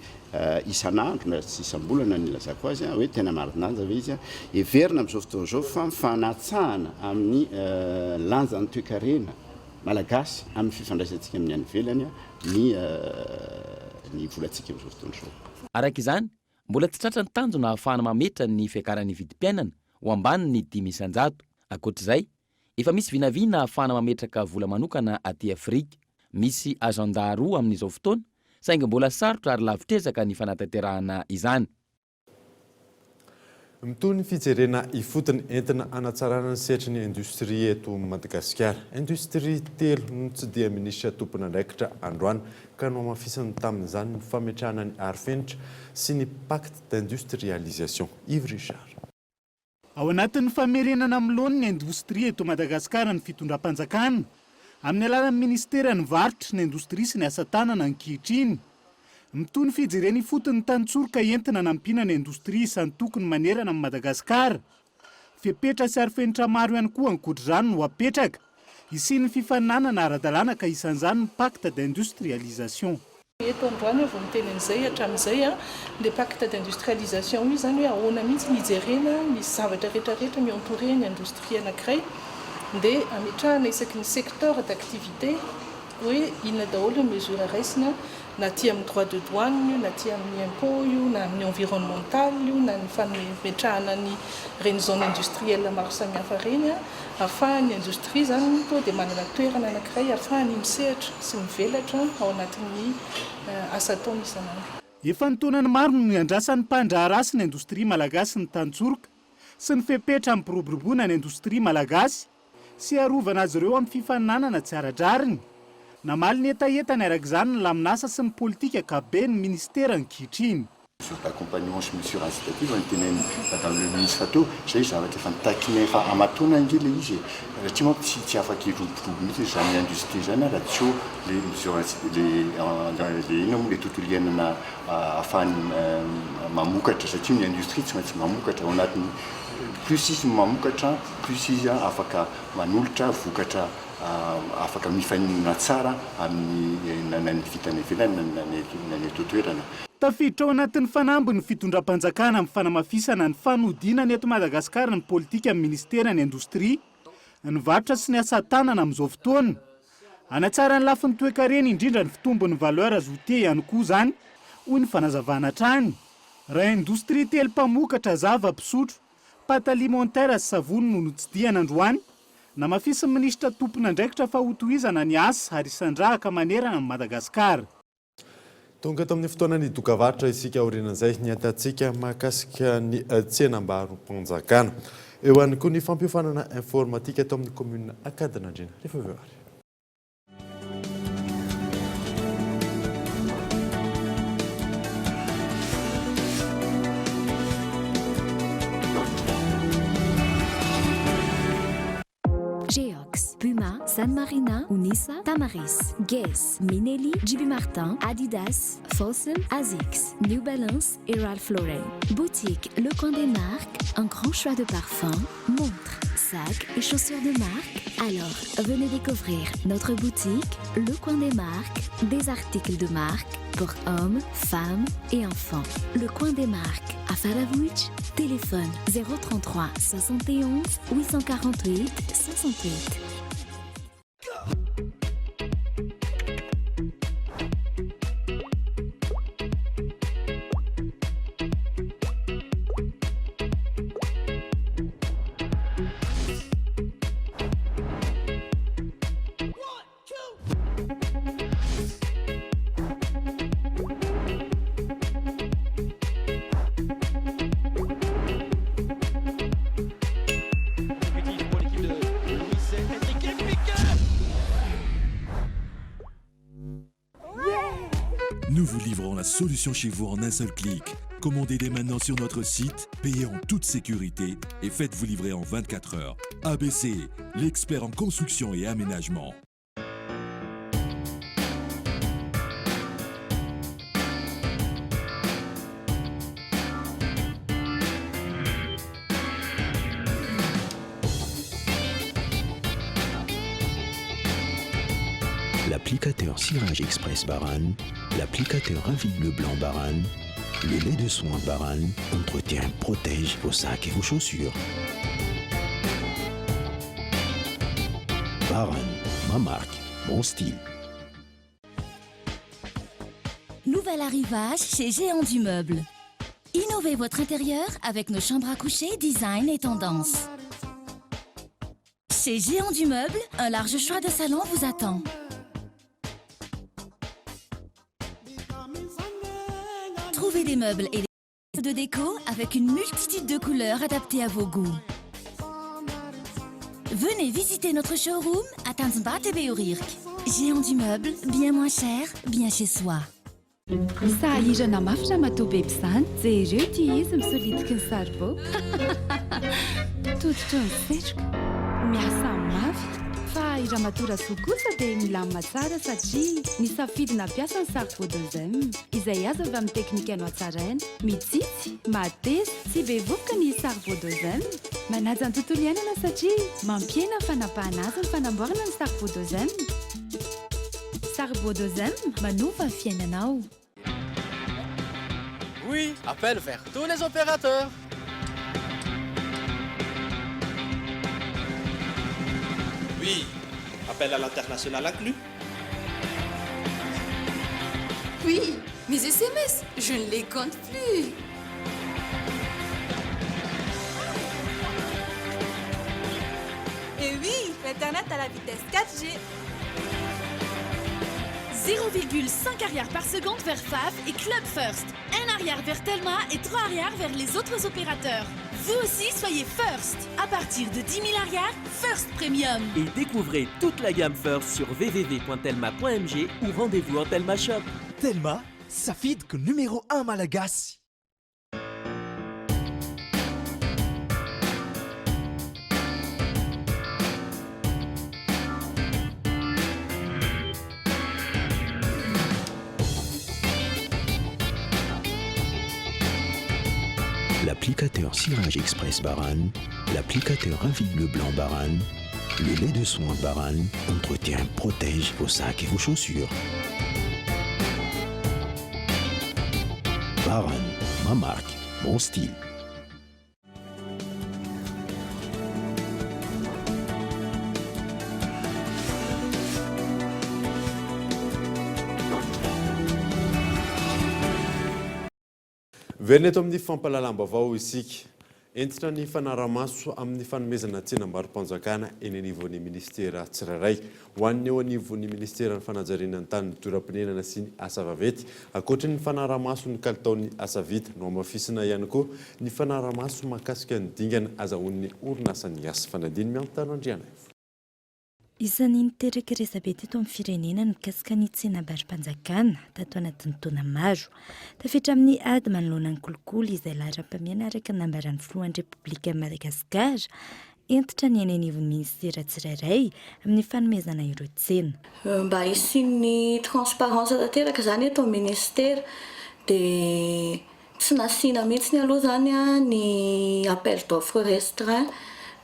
isan'andro na tsy isam-bolana ny lazako azy hoe tena marindanja ve izy heverina amin'izao fotoana izao fa mifanatsahana amin'ny lanjan'ny toe-karena malagasy amin'ny fifandraisantsika amin'ny any velany ny volantsika amin'izao fotoana izao. Araka izany, mbola tsy tratra ny tanjona ahafahana mametra ny fiakaran'ny vidim-piainana ho ambaniny 5 isan-jato. Ankoatr'izay, efa misy vinavina ahafahana mametraka vola manokana aty Afrika. Misy agenda roa amin'izao fotoana, saingy mbola sarotra ary lavitrezaka ny fanatanterahana izany. Mitoy ny fijerena ifotony entina anatsarana ny setry ny industrie eto Madagasikara. Industrie telo no tsy dia minisitra tompona andraikitra androany ka no amafisany tamin'izany ny fametrahana ny arifenitra sy ny pacte d'industrialisation. Yves Richard. Ao anatin'ny famerenana amin'ilony ny industrie eto Madagasikara ny fitondram-panjakana amin'ny alalan'ny ministera ny varotra ny industrie sy ny asa tanana ankehitriny. Mitoy ny fijerena ifotony tantsorika entina nampiana ny industrie isan'ny tokony manerana amin'ny Madagasikara. Fepetra sy arifenitra maro ihany koa ankoatr'izany no apetraka. Isiany fifaninanana ara-dalàna ka isan'izany ny pacte d'industrialisation. Eto androany vao miteny an'izay hatramin'izay le pacte d'industrialisation io zany hoe ahoana mihitsy hijerena misy zavatra rehetrarehetra mientouré ny industrie anankiray dia ametrahana isaky ny secteur d'activité hoe inona daholo ny mesure raisina na ty amin'ny droit de douane io na ty amin'ny impôt io na amin'ny environnemental io na ny fametrahana ny reny zone industrielle maro samihafa reny ahafahan'ny industrie zany to dia manana toerana anankiray ahafahany misehatra sy mivelatra ao anatin'ny asa ataony isanandro. Efa nitonany maro no andrasan'ny mpandrahara sy ny industrie malagasy ny tantsorika sy ny fepetra amin'ny piroboroboana ny industrie malagasy sy arovana azy ireo amin'ny fifaninanana tsy ara-drariny. namaly ny etaetany araka izany ny laminasa sy ny politika kabe ny ministera ankehitriny. Sur l'accompagnement mesure incitative teneny dans le ministre atao zay zavatra efa nitakiny efa amatona angely izy satria manko tsy afaka iroborobo mihitsy zany industrie zany raha tsy eo le mesure le ina moa le tontolo iainana ahafahany mamokatra satria ny industrie tsy maintsy mamokatra ao anatiny plus izy mamokatra plus izy afaka manolotra vokatra afaka mifaninana tsara amin'ny nany vitany ivelany nany eto toerana. Tafiditra ao anatin'ny fanamby ny fitondram-panjakana amin'ny fanamafisana ny fanodinany eto Madagasikara ny politika amin'ny ministera ny indostria, ny varotra sy ny asa tanana amin'izao fotoana. Anatsara ny lafin'ny toe-karena indrindra ny fitombon'ny valeur azote ihany koa zany, hoy ny fanazavana hatrany. Raha indostria telo mpamokatra zava-pisotro, pâte alimentaire sy savony no notsidihana androany, namafisin'ny minisitra tompona andraikitra fa hotohizana ny asa ary isandrahaka manerana amin'ny Madagasikara. Tonga tamin'ny fotoana ny dokavatra isika aorianan'izay ny atantsika mahakasika ny tsenam-barom-panjakana. Eo ihany koa ny fampiofanana informatika tao amin'ny commune Akadinandriana. Rehefa avy eo ary. Geox, Puma, San Marina, Unisa, Tamaris, Guess, Minelli, JB Martin, Adidas, Fossil, Asics, New Balance et Ralph Lauren. Boutique Le Coin des Marques, un grand choix de parfums, montres, sacs et chaussures de marque. Alors, venez découvrir notre boutique Le Coin des Marques, des articles de marque pour hommes, femmes et enfants. Le Coin des Marques à Faravouch, téléphone 033 71 848 68. Nous vous livrons la solution chez vous en un seul clic. Commandez dès maintenant sur notre site, payez en toute sécurité et faites-vous livrer en 24 heures. ABC, l'expert en construction et aménagement. L'applicateur Cirage Express Baran, l'applicateur Ravi Bleu Blanc Baran, le lait de soin Baran entretient, protège vos sacs et vos chaussures. Baran, ma marque, mon style. Nouvel arrivage chez Géant du Meuble. Innovez votre intérieur avec nos chambres à coucher, design et tendance. Chez Géant du Meuble, un large choix de salons vous attend. Trouvez des meubles et des de déco avec une multitude de couleurs adaptées à vos goûts. Venez visiter notre showroom à Tanzbat et Beorirk. Géant du Meuble, bien moins cher, bien chez soi. Sahirana mafitra matoa izany jereo tia izy misolitika ny saribao toditra ny setroka miasa mafy fa iramatora soa kosa dia milamina tsara satria nisafidina ampiasa ny saribao dozem izay azo avy amin'ny teknika no hatsaraina mitsitsy matesy tsy be vovoka ny saribao dozem manaja ny tontolo iainana satria mampiena ny fanapahana azy ny fanamboarana ny saribao dozem. Saribao dozem manova ny fiainanao. Oui, appel vers tous les opérateurs. Oui, appel à l'international inclus. Oui, mes SMS, je ne les compte plus. Et oui, l'Internet à la vitesse 4G. 0,5 arrière par seconde vers FAF et Club First. 1 arrière vers Telma et 3 arrière vers les autres opérateurs. Vous aussi, soyez First. À partir de 10 000 arrières, First Premium. Et découvrez toute la gamme First sur www.telma.mg ou rendez-vous en Telma Shop. Telma, safid que numéro 1 Malagasy. L'applicateur Cirage Express Baran, l'applicateur Ravi Bleu Blanc Baran, le lait de soin Baran entretient, protège vos sacs et vos chaussures. Baran, ma marque, mon style. Verina eto amin'ny fampalalam-baovao isika entina ny fanaramaso amin'ny fanomezana tsenam-barom-panjakana eny anivon'ny ministera tsirairay ho an'ny eo anivon'ny ministera ny fanajariana ny tany ny toeram-pinenana sy ny asa vaventy ankoatra ny fanaramaso ny kalitaon'ny asa vita no amafisina ihany koa ny fanaramaso mahakasika ny dingana azahoan'ny orinasany asa fanadiny miantano andriana. Isan'ny niteraka resabe teto amin'ny firenena mikasika ny tsenam-barom-panjakana tato anatin'ny taona maro. Tafetra amin'ny ady manoloana ny kolikoly izay lahara-pamiana araka nambaran'ny filohan'ny Repoblika Madagasikara entitra ny eny anivon'ny ministera tsirairay amin'ny fanomezana ireo tsena. Mba hisian'ny transparence tanteraka zany eto amin'ny ministera dia tsy nasiana mihitsy aloha zany ny appel d'offre restreint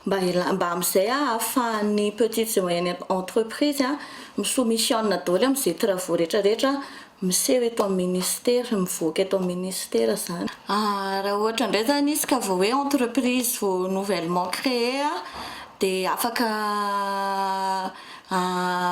mba amin'izay ahafahan'ny petites et moyennes entreprises misoumissionna daholo amin'izay travaux rehetrarehetra miseho eto amin'ny ministera, mivoaka eto amin'ny ministera zany. Raha ohatra indray zany izy ka vao hoe entreprise vao nouvellement créée dia afaka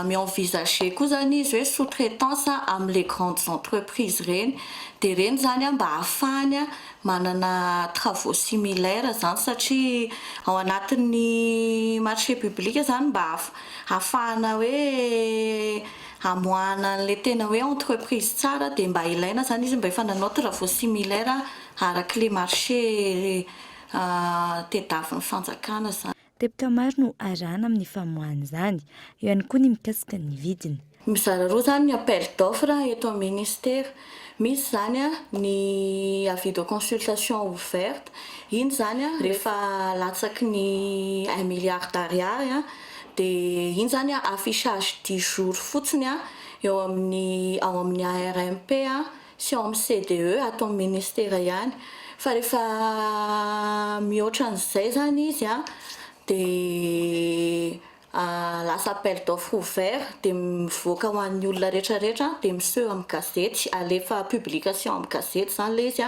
mi-envisager koa zany izy hoe sous-traitance amin'ilay grandes entreprises reny. Dia reny zany mba ahafahany manana travaux similaires zany satria ao anatin'ny marché public zany mba ahafahana hoe amoahana an'ilay tena hoe entreprise tsara dia mba ilaina zany izy mba efa nanao travaux similaires arak'ilay marché tediavin'ny fanjakana zany. Teboka maro no arahana amin'ny famoahana izany, eo ihany koa ny mikasika ny vidiny. Mizara roa zany ny appel d'offre eto amin'ny ministera. Misy zany ny avis de consultation ouverte. Iny zany rehefa latsaky ny 1 milliard d'ariary dia iny zany affichage 10 jours fotsiny eo amin'ny ao amin'ny ARMP sy ao amin'ny CDE atao amin'ny ministera ihany. Fa rehefa mihoatra an'izay zany izy dia lasa appel d'offre ouvert dia mivoaka ho an'ny olona rehetrarehetra dia miseho amin'ny gazety alefa publication amin'ny gazety zany ilay izy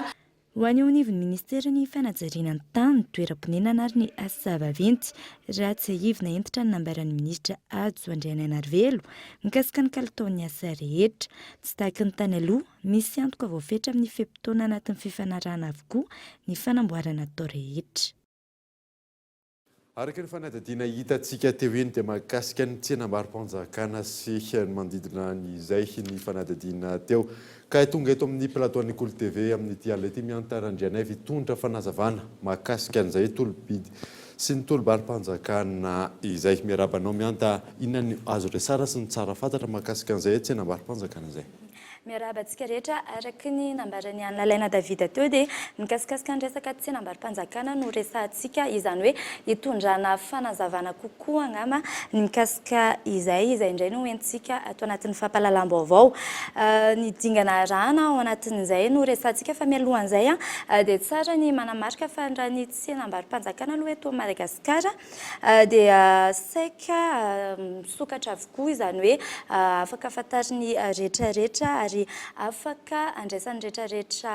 Ho an'ny anivon'ny ministera ny fanajariana ny tany, ny toeram-ponenana ary ny asa vaventy ratsy ivona entitra ny nambaran'ny ministra Adzo Andriananarivelo mikasika ny kalitaon'ny asa rehetra. Tsy tahaka ny tany aloha, misy antoka voafetra amin'ny fepitaona anatin'ny fifanarahana avokoa ny fanamboarana atao rehetra. Araka ny fanadadiana hitantsika teo eny dia mahakasika ny tsenam-barom-panjakana sy ny manodidina izay ny fanadadiana teo. Ka tonga eto amin'ny plateau-ny Kolo TV amin'ny dialety miantarandrianay vitondra fanazavana mahakasika an'izay tolobidy sy ny tolo-barom-panjakana izay miarabanao mianta inona ny azo resara sy ny tsara fantatra mahakasika an'izay tsenam-barom-panjakana izay. Miarabantsika rehetra araky ny nambarany an'i Lalaina Davida teo dia mikasikasika ny resaka tsenam-barom-panjakana no resahantsika izany hoe hitondrana fanazavana kokoa angamba ny mikasika izay indray no entsika ato anatin'ny fampalalam-baovao. Ny dingana rana ao anatin'izay no resahantsika fa mialohan'izay dia tsara ny manamarika fa raha ny tsenam-barom-panjakana aloha eto Madagasikara dia saika misokatra avokoa izany hoe afaka fantariny rehetrarehetra ary afaka andraisan'ny rehetrarehetra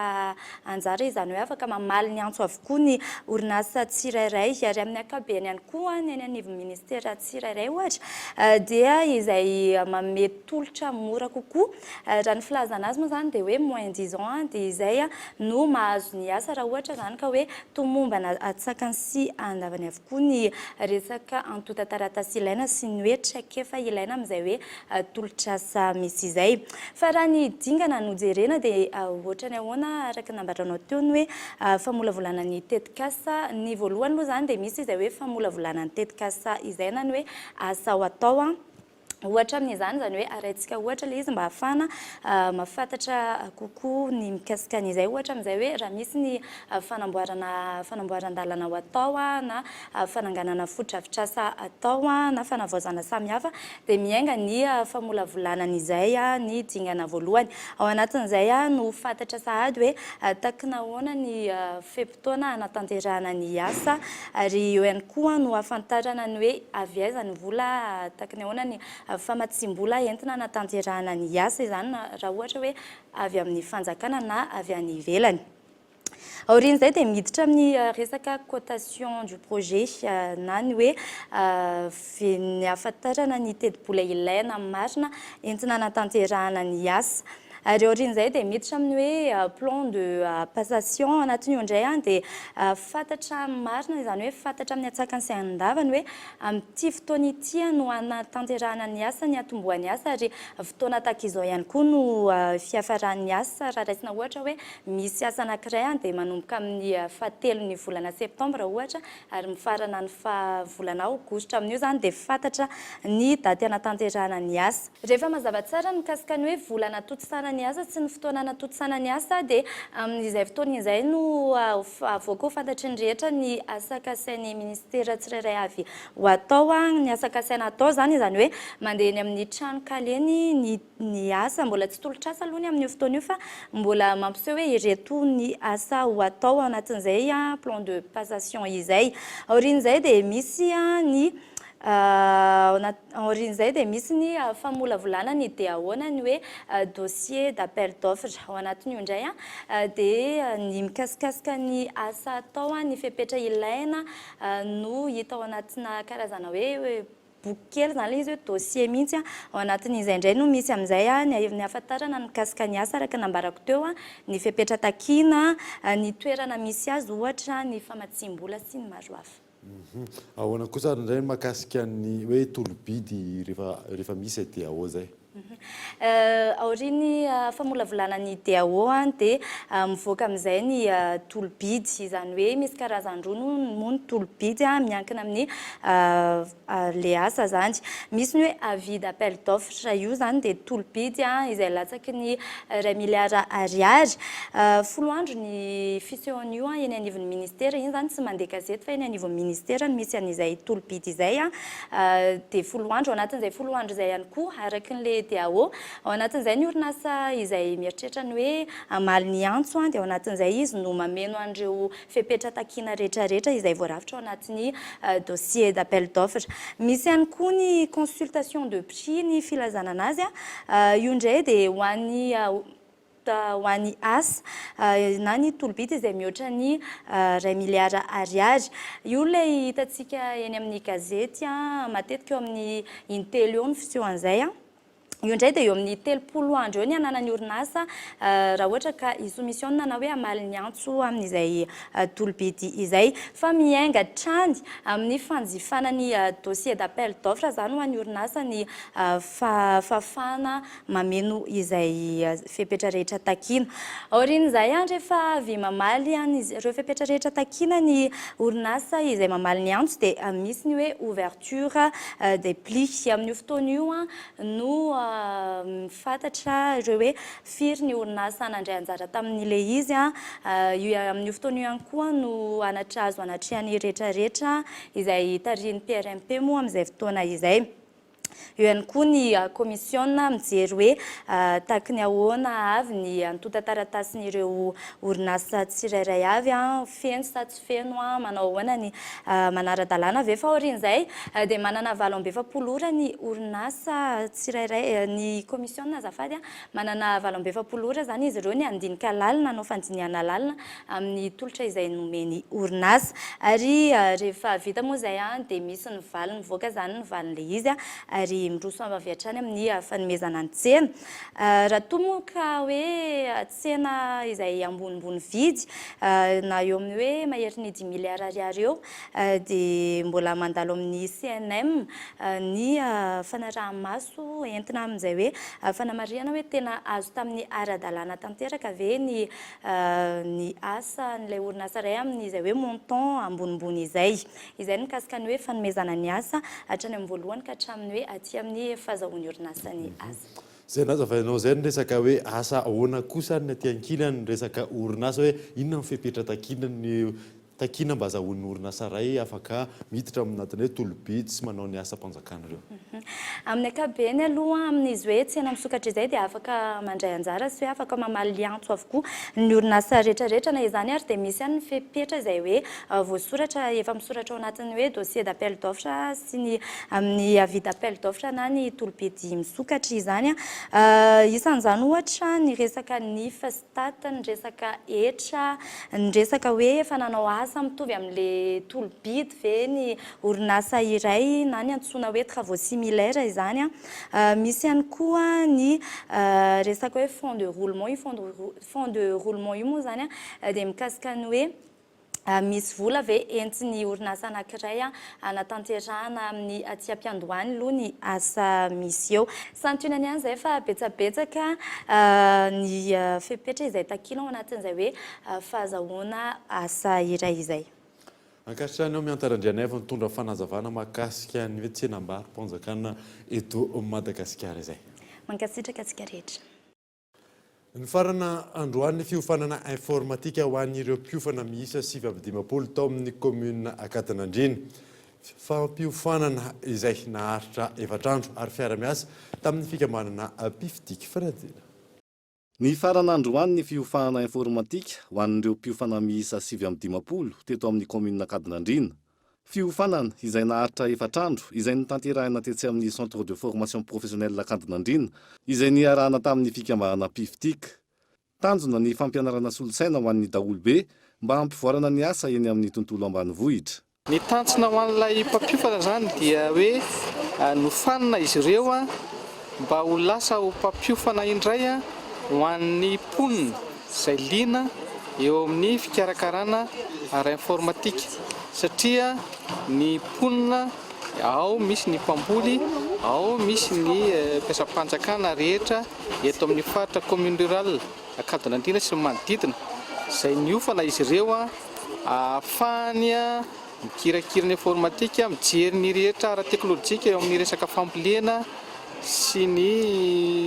anjara izany hoe afaka mamaly ny antso avokoa ny orinasa tsirairay ary amin'ny ankabehany ihany koa ny anivon'ny ministera tsirairay ohatra dia izay manome tolotra mora kokoa raha ny filazana azy moa zany dia hoe moins 10 ans dia izay no mahazo ny asa raha ohatra zany ka hoe tomombana atsakany sy andavany avokoa ny resaka antota taratasy ilaina sy ny hoe traikefa ilaina amin'izay hoe tolotra asa misy izay. Fa raha ny ny dingana no jerena dia ohatra ny ahoana araka nambaranao teo ny hoe famolavolana ny tetikasa ny voalohany aloha zany dia misy izay hoe famolavolana ny tetikasa izay na ny hoe asa ho atao ohatra amin'izany zany hoe araintsika ohatra le izy mba hafana mahafantatra kokoa ny mikasika an'izay ohatra amin'izay hoe raha misy ny fanamboaran-dalana ho atao na fananganana fotodrafitrasa atao na fanavaozana samihafa dia miainga ny famolavolanan'izay ny dingana voalohany ao anatin'izay no fantatra sahady hoe takina ahoana ny fe-potoana anatanterahana ny asa ary eo ihany koa no ahafantarana ny hoe avy aiza ny vola takiny ahoana ny famatsim-bola entina anatanterahana ny asa izany raha ohatra hoe avy amin'ny fanjakana na avy any ivelany. Aorian'izay dia miditra amin'ny resaka cotation du projet na ny hoe ny ahafantarana ny tedi-bola ilaina marina entina anatanterahana ny asa. Ary aorian'izay dia miditra amin'ny hoe plan de passation anatin'io indray dia fantatra marina izany hoe fantatra amin'ny atsakany sy andavany hoe amin'ity fotoana ity no anatanterahana ny asa ny atombohan'ny asa ary fotoana tahaka izao ihany koa no fiafaran'ny asa raha raisina ohatra hoe misy asa anankiray dia manomboka amin'ny fahatelon'ny volana septambra ohatra ary mifarana ny volana aogositra amin'io zany dia fantatra ny daty anatanterahana ny asa. Rehefa mazava tsara mikasika ny hoe volana totsana ny asa sy ny fotoana anatotsana ny asa dia amin'izay fotoana izay no avoaka ho fantatry ny rehetra ny asakasain'ny ministera tsirairay avy ho atao ny asakasaina atao zany izany hoe mandeha eny amin'ny trano kaleny ny asa mbola tsy tolotr'asa aloha ny amin'io fotoana io fa mbola mampiseho hoe ireto ny asa ho atao anatin'izay plan de passation izay. Aorian'izay dia misy ny aorian'izay dia misy ny famolavolana ny dia ahoana ny hoe dossier d'appel d'offre ao anatin'io indray dia ny mikasikasika ny asa atao ny fepetra ilaina no hita ao anatina karazana hoe boky kely zany le izy hoe dossier mihitsy ao anatin'izay indray no misy amin'izay ny ahafantarana ny mikasika ny asa araka nambarako teo ny fepetra takina ny toerana misy azy ohatra ny famatsim-bola sy ny maro hafa. Ahoana kosa indray mahakasika ny hoe tolobidy rehefa misy DAO zay. Aoriany famolavolana ny DAO dia mivoaka amin'izay ny tolobidy izany hoe misy karazan-droa moa ny tolobidy miankina amin'ny le asa zany. Misy ny hoe avis d'appel d'offre io zany dia tolobidy izay latsaky ny 2 milliards ariary. Folo andro ny fisehon'io eny anivon'ny ministera iny zany tsy mandeha gazety fa eny anivon'ny ministera no misy an'izay tolobidy izay dia folo andro ao anatin'izay folo andro izay ihany koa araky ny DAO ao anatin'izay ny orinasa izay mieritreritra ny hoe amaly ny antso dia ao anatin'izay izy no mameno an'ireo fepetra takina rehetrarehetra izay voarafitra ao anatin'ny dossier d'appel d'offre. Misy ihany koa ny consultation de prix ny filazana anazy io indray dia ho an'ny asa na ny tolobidy izay mihoatra ny 2 milliards ariary. Io ilay hitantsika eny amin'ny gazety matetika eo amin'ny intelo eo ny fisehoan'izay io indray dia eo amin'ny 30 andro eo ny ananany orinasa raha ohatra ka isoumissionna na hoe amaly ny antso amin'izay tolobidy izay fa miainga trany amin'ny fanjifana ny dossier d'appel d'offre zany ho an'ny orinasa ny fafana mameno izay fepetra rehetra takina. Aorian'izay rehefa avy mamaly ireo fepetra rehetra takina ny orinasa izay mamaly ny antso dia misy ny hoe ouverture des plis amin'io fotoana io no mifantatra ireo hoe firy ny orinasa nandray anjara tamin'ile izy amin'io fotoana io ihany koa no azo anatrehany rehetrarehetra izay tarihin'ny PRMP moa amin'izay fotoana izay. Eo ihany koa ny commissionna mijery hoe tahaka ny ahoana avy ny antota taratasyn'ireo orinasa tsirairay avy feno sa tsy feno manao ahoana ny manara-dalàna avy efa aorian'izay dia manana 27 ora ny orinasa tsirairay ny commissionna azafady manana 27 ora zany izy ireo ny andinika lalina anao fandiniana lalina amin'ny tolotra izay nomeny orinasa ary rehefa vita moa izay dia misy ny valiny mivoaka zany ny valin'le izy ary miroso avy hatrany amin'ny fanomezana ny tsena. Raha toa moa ka hoe tsena izay ambonimbony vidy na eo amin'ny hoe mahery ny 10 milliards ariary eo dia mbola mandalo amin'ny CNM ny fanaraha-maso entina amin'izay hoe fanamarihana hoe tena azo tamin'ny ara-dalàna tanteraka ve ny asa n'ilay orinasa iray amin'izay hoe montant ambonimbony izay no mikasika ny hoe fanomezana ny asa hatrany amin'ny voalohany ka hatramin'ny hoe aty amin'ny fahazahoan'ny orinasa ny asa. Zay nazavainao zay ny resaka hoe asa ahoana kosa ny aty ankilany ny resaka orinasa hoe inona ny fepetra takina mba azahoan'ny orinasa ray afaka miditra amin'atiny hoe tolobidy sy manao ny asa mpanjakana ireo. Amin'ny ankapobeny aloha amin'izy hoe tsena misokatra izay dia afaka mandray anjara sy hoe afaka mamaly antso avokoa ny orinasa rehetrarehetra na izany ary dia misy ihany ny fepetra izay hoe voasoratra efa misoratra ao anatin'ny hoe dossier d'appel d'offre sy ny amin'ny avis d'appel d'offre na ny tolobidy misokatra izany. Isan'izany ohatra ny resaka NIF stat, ny resaka ETRA, ny resaka hoe fananao asa mitovy amin'ilay tolobidy ve ny orinasa iray na ny antsoina hoe travaux similaires izany. Misy ihany koa ny resaka hoe fonds de roulement. Io fonds de roulement io moa zany dia mikasika ny hoe misy vola ve entiny orinasa anankiray anatanterahana amin'ny aty am-piandohany aloha ny asa misy eo. Santionany ihany izay fa betsabetsaka ny fepetra izay takina ao anatin'izay hoe fahazahoana asa iray izay. Ankatrany ao miantarandrianay efa mitondra fanazavana mahakasika ny hoe tsenam-barim-panjakana eto Madagasikara izay. Mankasitraka antsika rehetra. Ny farana androany fiofanana informatika ho an'ireo mpiofana miisa 720 tao amin'ny commune Akatanandrina. Fampiofanana izay naharitra efatrandro ary fiara-miasa tamin'ny fikambanana Piftik Fradina. Ny farana androany ny fiofanana informatika ho an'ireo mpiofana miisa 720 teto amin'ny commune Akatanandrina. Fiofanana izay naharitra efatrandro izay nitanterahina tetsy amin'ny centre de formation professionnelle Akatanandrina izay niarahana tamin'ny fikambanana Piftik. Tanjona ny fampianarana solosaina ho an'ny daholobe mba hampivoarana ny asa eny amin'ny tontolo ambanivohitra. Ny tanjona ho an'ilay mpampiofana zany dia hoe nofanina izy ireo mba ho lasa ho mpampiofana indray ho an'ny mponina izay liana eo amin'ny fikarakarana ara-informatika. Satria ny mponina ao misy ny mpamboly, ao misy ny mpiasam-panjakana rehetra eto amin'ny faritra commune rurale Akatanandrina sy manodidina. Izay niofana izy ireo ahafahany mikirakira ny informatika, mijery ny rehetra ara-teknôlôjika eo amin'ny resaka fambolena sy ny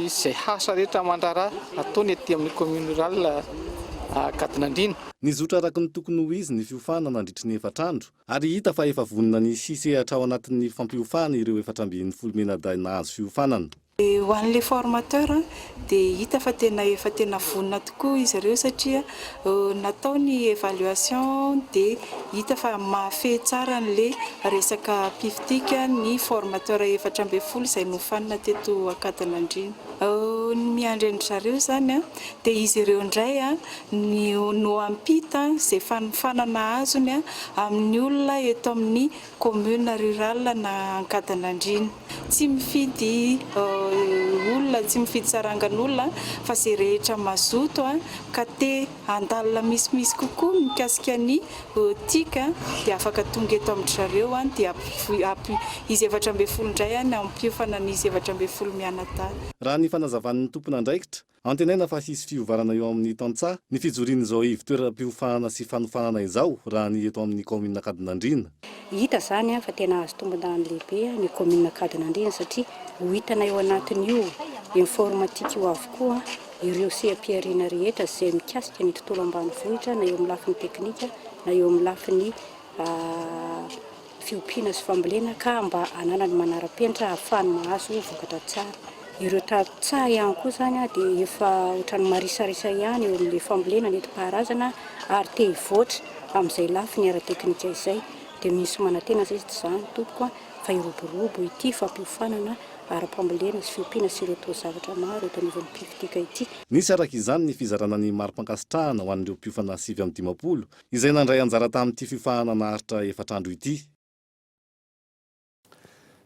izay asa rehetra mandrara ataony aty amin'ny commune rurale Akatanandrina. Nizotra araka ny tokony ho izy ny fiofana nandritry ny efatrandro ary hita fa efa vonona ny sisehatra ao anatin'ny fampiofana ireo efatrambin'ny folomena-day nahazo fiofanana. Ho an'ilay formateur dia hita fa tena vonona tokoa izy ireo satria natao ny évaluation dia hita fa mahafehy tsara n'ilay resaka piftika ny formateur 720 izay nofanina teto Akatanandrina. Ny miandry ny zareo zany dia izy ireo indray no ampita izay fanana azony amin'ny olona eto amin'ny commune rurale na Akatanandrina. Tsy mifidy olona, tsy mifidy sarangan'olona fa izay rehetra mazoto ka te handalina misimisy kokoa mikasika ny tika dia afaka tonga eto amin'ny zareo dia izy 720 indray ampiofana ny izy 720 mianatany. Raha ny fanazavan'ny tompona andraikitra antenaina fa hisy fiovarana eo amin'ny tantsaha ny fijorian'izao ivon-toeram-piofana sy fanofanana izao raha ny eto amin'ny commune Akatanandrina. Hita zany fa tena azo tombon-dana lehibe ny commune Akatanandrina satria ho hitana eo anatin'io informatika io avokoa ireo sehampiarina rehetra izay mikasika ny tontolo ambanivohitra na eo amin'ny lafiny teknika na eo amin'ny lafiny fiompiana sy fambolena ka mba hanana ny manara-penitra ahafahany mahazo vokatra tsara. Ireo tsaha ihany koa zany dia efa ohatrany marisarisa ihany eo amin'ilay fambolena nentim-paharazana ary te hivoatra amin'izay lafiny ara-teknika izay dia misy manantena izay tsy izany tompoko fa iroborobo ity fampiofanana ara-pambolena sy fiompiana sy ireo taozavatra maro eto anivon'ny piftika ity. Nisy araka izany ny fizarana ny mari-pankasitrahana ho an'ireo mpiofana 720 izay nandray anjara tamin'ity fiofahana naharitra efatrandro ity.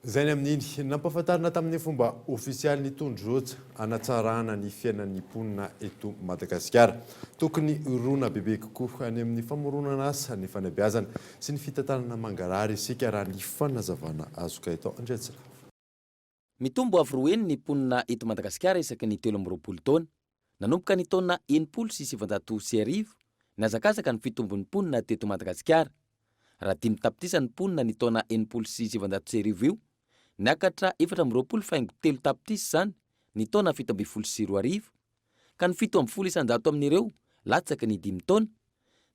Zay ny amin'iny nampahafantarina tamin'ny fomba ofisialy ny tondrojotra anatsarana ny fiainan'ny mponina eto Madagasikara. Tokony rona bebe kokoa any amin'ny famoronana asa ny fanabeazana sy ny fitantanana mangarary isika raha ny fanazavana azoka eto andretsika. Mitombo avroeny ny mponina eto Madagasikara isaky ny 13 taona. Nanomboka ny taona 1970 nazakazaka ny fitombon'ny mponina teto Madagasikara. Raha 5 tapitrisa ny mponina ny taona 1970 io, niakatra 420 tapitrisa zany ny taona 720 ka ny 7% amin'ireo latsaky ny 5 taona,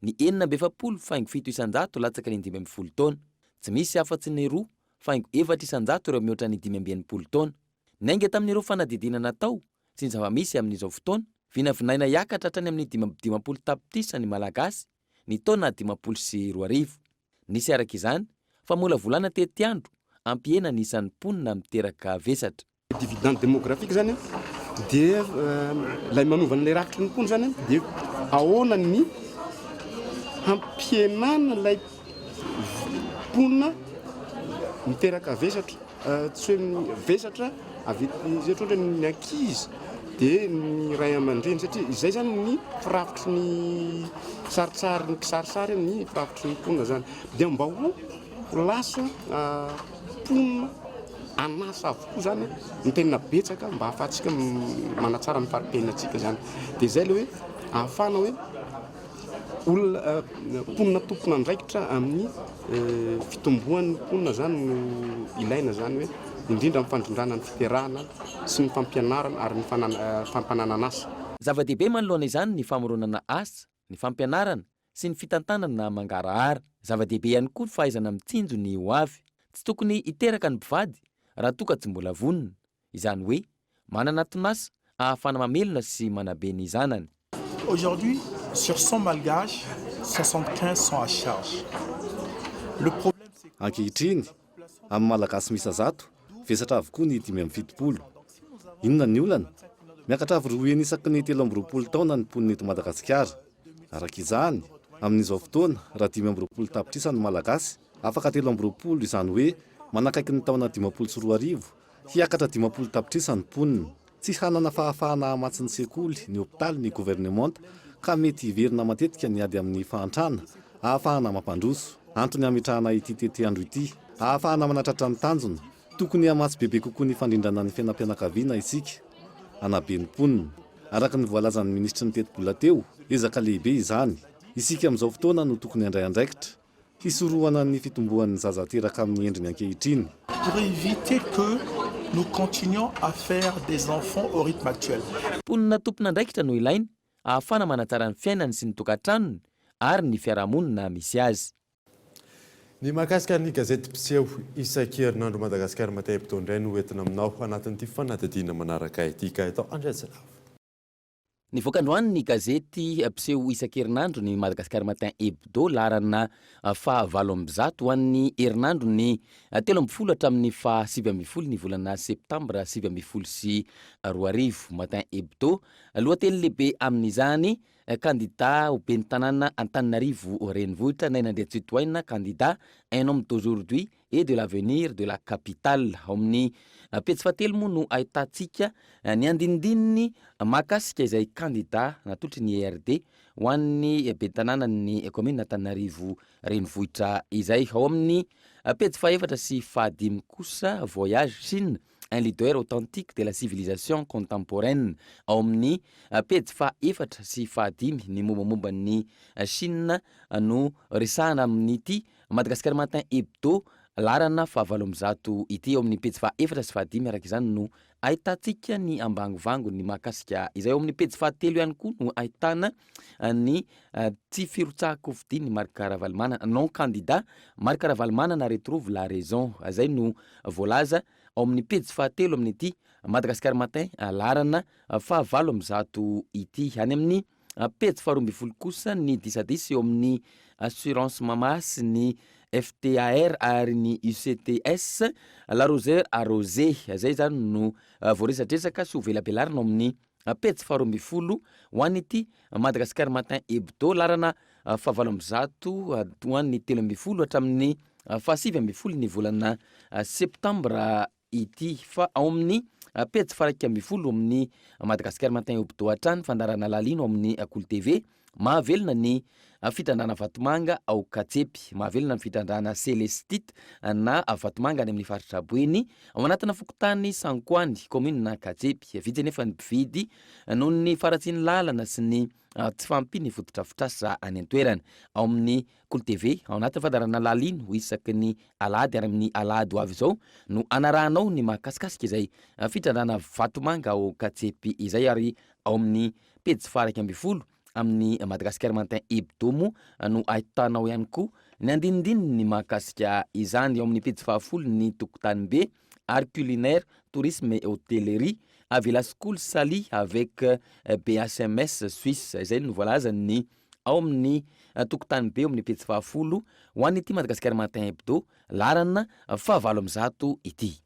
ny 470 latsaky ny 5 taona. Tsy misy afatsy ny 2,400 ireo mihoatra ny 5 taona. Nainga tamin'ireo fanadidina natao sy ny zava-misy amin'izao fotoana, vinavinaina iakatra hatrany amin'ny 50 tapitrisa ny malagasy ny taona 52. Nisy araka izany fa mbola volana tety andro ampiena ny isan'ny mponina miteraka vesatra. Dividende démographique zany dia lay manovana ilay rakitry ny mponina zany dia ahoana ny hampienana lay mponina miteraka vesatra, tsy hoe vesatra avy izay ohatra ny ankizy dia ny ray aman-dreny satria izay zany ny firafitry ny saritsary ny kisarisary ny firafitry ny mponina zany dia mba ho lasa mponina anasa avokoa zany ny tena betsaka mba ahafahantsika manatsara ny fari-piainantsika zany. Dia izay le hoe ahafana hoe olona mponina tompona andraikitra amin'ny fitomboan'ny mponina zany no ilaina zany hoe indrindra amin'ny fandrindrana ny fiterahana sy ny fampianarana ary ny fampananana asa. Zava-dehibe manoloana izany ny famoronana asa, ny fampianarana sy ny fitantanana mangarahara. Zava-dehibe ihany koa fahaizana mitsinjo ny ho avy. Tsy tokony hiteraka ny mpivady raha toka tsy mbola vonona. Izany hoe manana tonasa ahafana mamelona sy manabe ny zanany. Aujourd'hui, sur 100 malgaches, 75 sont à charge. Le problème c'est que ankehitriny amin'ny malagasy misy 100 vesatra avokoa ny 570. Inona ny olana? Miakatra avy roa isaky ny 13 taona ny mponina eto Madagasikara. Araka izany, amin'izao fotoana raha 5 tapitrisa ny malagasy, afaka 13 izany hoe manakaiky ny taona 54 hiakatra 50 tapitrisa ny mponina. Tsy hanana fahafahana hamatsy ny sekoly, ny hopitaly, ny gouvernemanta ka mety hiverina matetika ny ady amin'ny fahantrana ahafahana mampandroso. Antony hametrahana ity tety andro ity, ahafahana manatratra ny tanjona, tokony hamatsy bebe kokoa ny fandrindrana ny fiainam-pianakaviana isika anabe ny mponina. Araka ny voalazan'ny ministry ny teti-bola teo, ezaka lehibe izany. Isika amin'izao fotoana no tokony handray andraikitra hisorohana ny fitomboan'ny zaza teraka amin'ny endriny ankehitriny. pour éviter que nous continuions à faire des enfants au rythme actuel. Mponina tompona andraikitra no ilaina ahafana manatsara ny fiainany sy ny tokantranony ary ny fiarahamonina misy azy. Ny mahakasika ny gazety mpiseho isan-kerinandro Madagasikara matahim-potoana indray no entina aminao anatin'ity fanadihadiana manaraka ity ka atao andretsana. Nivoaka androany ny gazety mpiseho isan-kerinandro ny Madagasikara Matin Hebdo larana faha-7 ho an'ny herinandro ny 13 hatramin'ny faha-9 ny volana septambra 2022. Matin Hebdo lohateny lehibe amin'izany candidat au ben'ny tanàna Antananarivo renivohitra Nainandria Tsitohaina candidat un homme d'aujourd'hui et de l'avenir de la capitale. Amin'ny petsy fahatelo moa no ahitantsika ny andinindininy mahakasika izay candidat natolotry ny ERD ho an'ny ben'ny tanàna ny commune Antananarivo renivohitra izay. Ao amin'ny petsy faha-4 sy faha-5 kosa voyage Chine, un leader authentique de la civilisation contemporaine. Ao amin'ny petsy faha-4 sy faha-5 ny mombamomba ny Chine no resahana amin'ity Madagasikara Matin Hebdo larana faha-7 ity. Ao amin'ny petsy faha-4 sy faha-5 araka izany no ahitantsika ny ambangovango ny mahakasika izay. Ao amin'ny petsy faha-3 ihany koa no ahitana ny tsy firotsahako fidiny Marc Ravalomanana non candidat Marc Ravalomanana retrouve la raison. Zay no voalaza ao amin'ny petsy faha-3 amin'ity Madagasikara Matin larana faha-7 ity. Any amin'ny petsy faha-12 kosa ny disadisy eo amin'ny assurance mamas ny FTAR ary ny UCTS la roseur arrosé. Zay zany no voaresadresaka sy ho velabelarina amin'ny petsy faha-12 ho an'ity Madagasikara Matin Hebdo larana faha-7 ho an'ny 13 hatramin'ny fa 7 ny volana septambra ity fa ao amin'ny pejy faraiky 12 amin'ny Madagasikara Matin Hebdo hatrany fandarana lalino amin'ny Akolo TV mahavelona ny fitandrana vatomanga ao Katsepy, mahavelona ny fitandrana Celestite na vatomanga any amin'ny faritra Boeny ao anatina fokotany Sankoany commune na Katsepy. Vitsy nefa ny mpividy noho ny faratsiany lalana sy ny tsy fampiny fotodrafitrasa any an-toerana ao amin'ny Akolo TV ao anatin'ny fandarana lalino isaky ny alady ary amin'ny alady ho avy izao no anarahanao ny mahakasikasika izay fitandrana vatomanga ao Katsepy izay ary ao amin'ny pejy faraiky 12 amin'ny Madagasikara Matin Hebdo mo no ahitanao ihany koa ny andinindininy mahakasika izany ao amin'ny pejy 10 ny tokotany be art culinaire tourisme et hôtellerie à Villa School Sali avec BHMS Suisse izay no voalazany ao amin'ny tokotany be ao amin'ny pejy 10 ho an'ity Madagasikara Matin Hebdo larana 7 ity.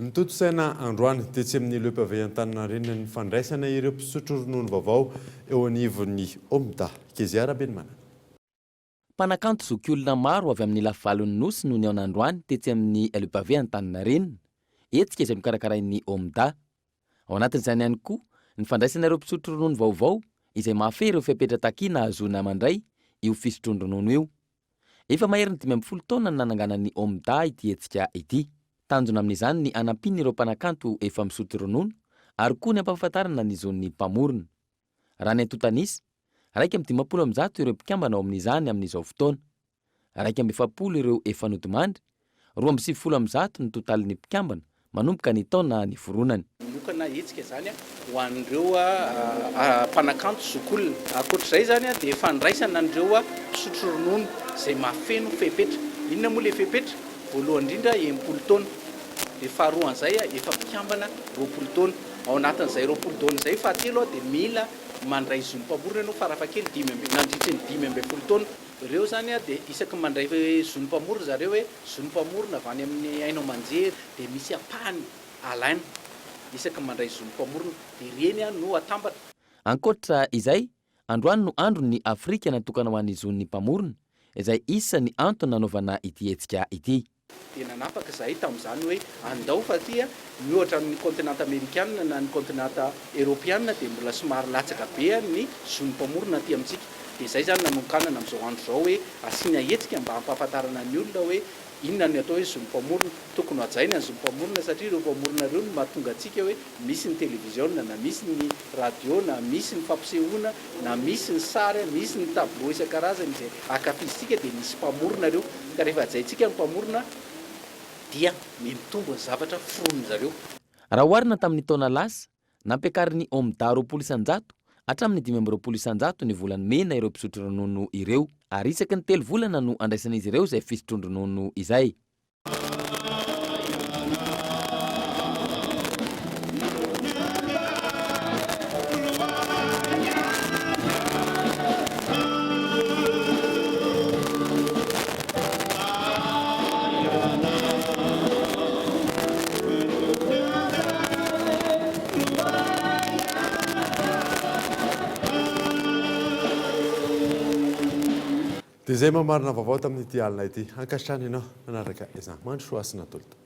Ny toto-saina androany tetsy amin'ny Lepavé-Antaninarenina ny fandraisana ireo mpisotro ronono vaovao eo anivon'ny Omda Keziara Benmana. Mpanakanto zokiolona maro avy amin'ny lavalon'ny nosy no ny ao n'androany tetsy amin'ny Lepavé-Antaninarenina etsika izay mikarakaran'ny Omda. Ao anatin'izany ihany koa ny fandraisana ireo mpisotro ronono vaovao izay mahafehy ireo fipetratakina azona mandray io fisotron-dronono io. Efa mahery ny 12 taona ny nananganan'ny Omda ity etsika ity. Tanjona amin'izany ny anampiny ireo mpanakanto efa misotro ronono ary koa ny ampahafantarana ny zon'ny mpamorona. Raha ny antotanisa, 150 ireo mpikambana ao amin'izany amin'izao fotoana, 170 ireo efa nodimandry, 270 ny totalin'ny mpikambana manomboka ny taona ny foronany. Lokana etsika zany ho an'ireo mpanakanto zokolona. Ankoatr'izay zany dia fandraisana an'ireo mpisotro ronono izay mahafeno fepetra. Inona moa le fepetra? Voalohany indrindra 80 taona. Dia faharoan'izay efa mpikambana 20 taona. Ao anatin'izay 20 taona izay fahatelo dia mila mandray zonim-pamorona ianao farafakely nandritry ny 15 taona. Ireo zany dia isaky mandray zonim-pamorona zareo hoe zonim-pamorona avy any amin'ny Ainao Manjery dia misy apahany alaina isaky mandray zonim-pamorona dia ireny no atambatra. Ankoatra izay, androany no andro ny Afrika natokana ho an'ny zon'ny mpamorona izay isan'ny antony nanaovana ity etsika ity. Tena napaka zahay tamin'izany hoe andao fa tia miohatra amin'ny kontinanta amerikana na ny kontinanta eropeana dia mbola somary latsaka be ny zonim-pamorona aty amintsika. Dia izay zany nanonkanana amin'izao andro izao hoe asiana etsika mba hampahafantarana ny olona hoe inona ny atao hoe zonim-pamorona. Tokony hajaina ny zonim-pamorona satria ireo mpamorona ireo no mahatonga antsika hoe misy ny televiziona na misy ny radio na misy ny fampisehoana na misy ny sary misy ny tableau isan-karazany izay akafizitsika dia misy mpamorona ireo. Ka rehefa hajaintsika ny mpamorona dia mitombo ny zavatra foroniny zareo. Raha oharina tamin'ny taona lasa nampiakarin'ny Omda 20 isanjato hatramin'ny 15 isanjato ny volany mena ireo mpisotro ronono ireo ary isaky ny 3 volana no andraisan'izy ireo izay fisotron-dronono izay. Dia izay mamarina vaovao tamin'ity alina ity. Ankasitrana ianao manaraka izany mandro soasina tolotolo.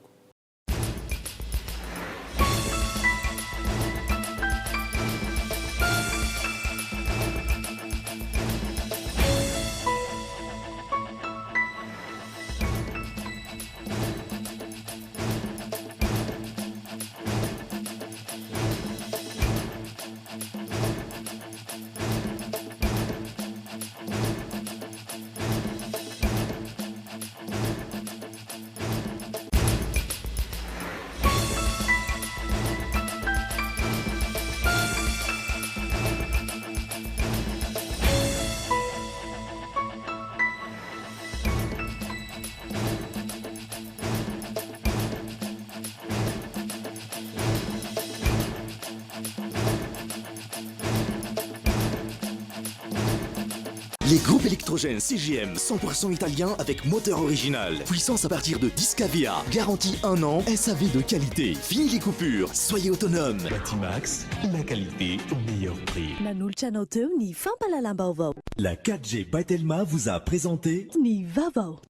Les groupes électrogènes CGM 100% italien avec moteur original. Puissance à partir de 10 kVA. Garantie 1 an. SAV de qualité. Fini les coupures. Soyez autonome. Batimax, la qualité au meilleur prix. Nanulchanao teo ny fampalalam-baovao. La 4G by Telma vous a présenté ny vaovao.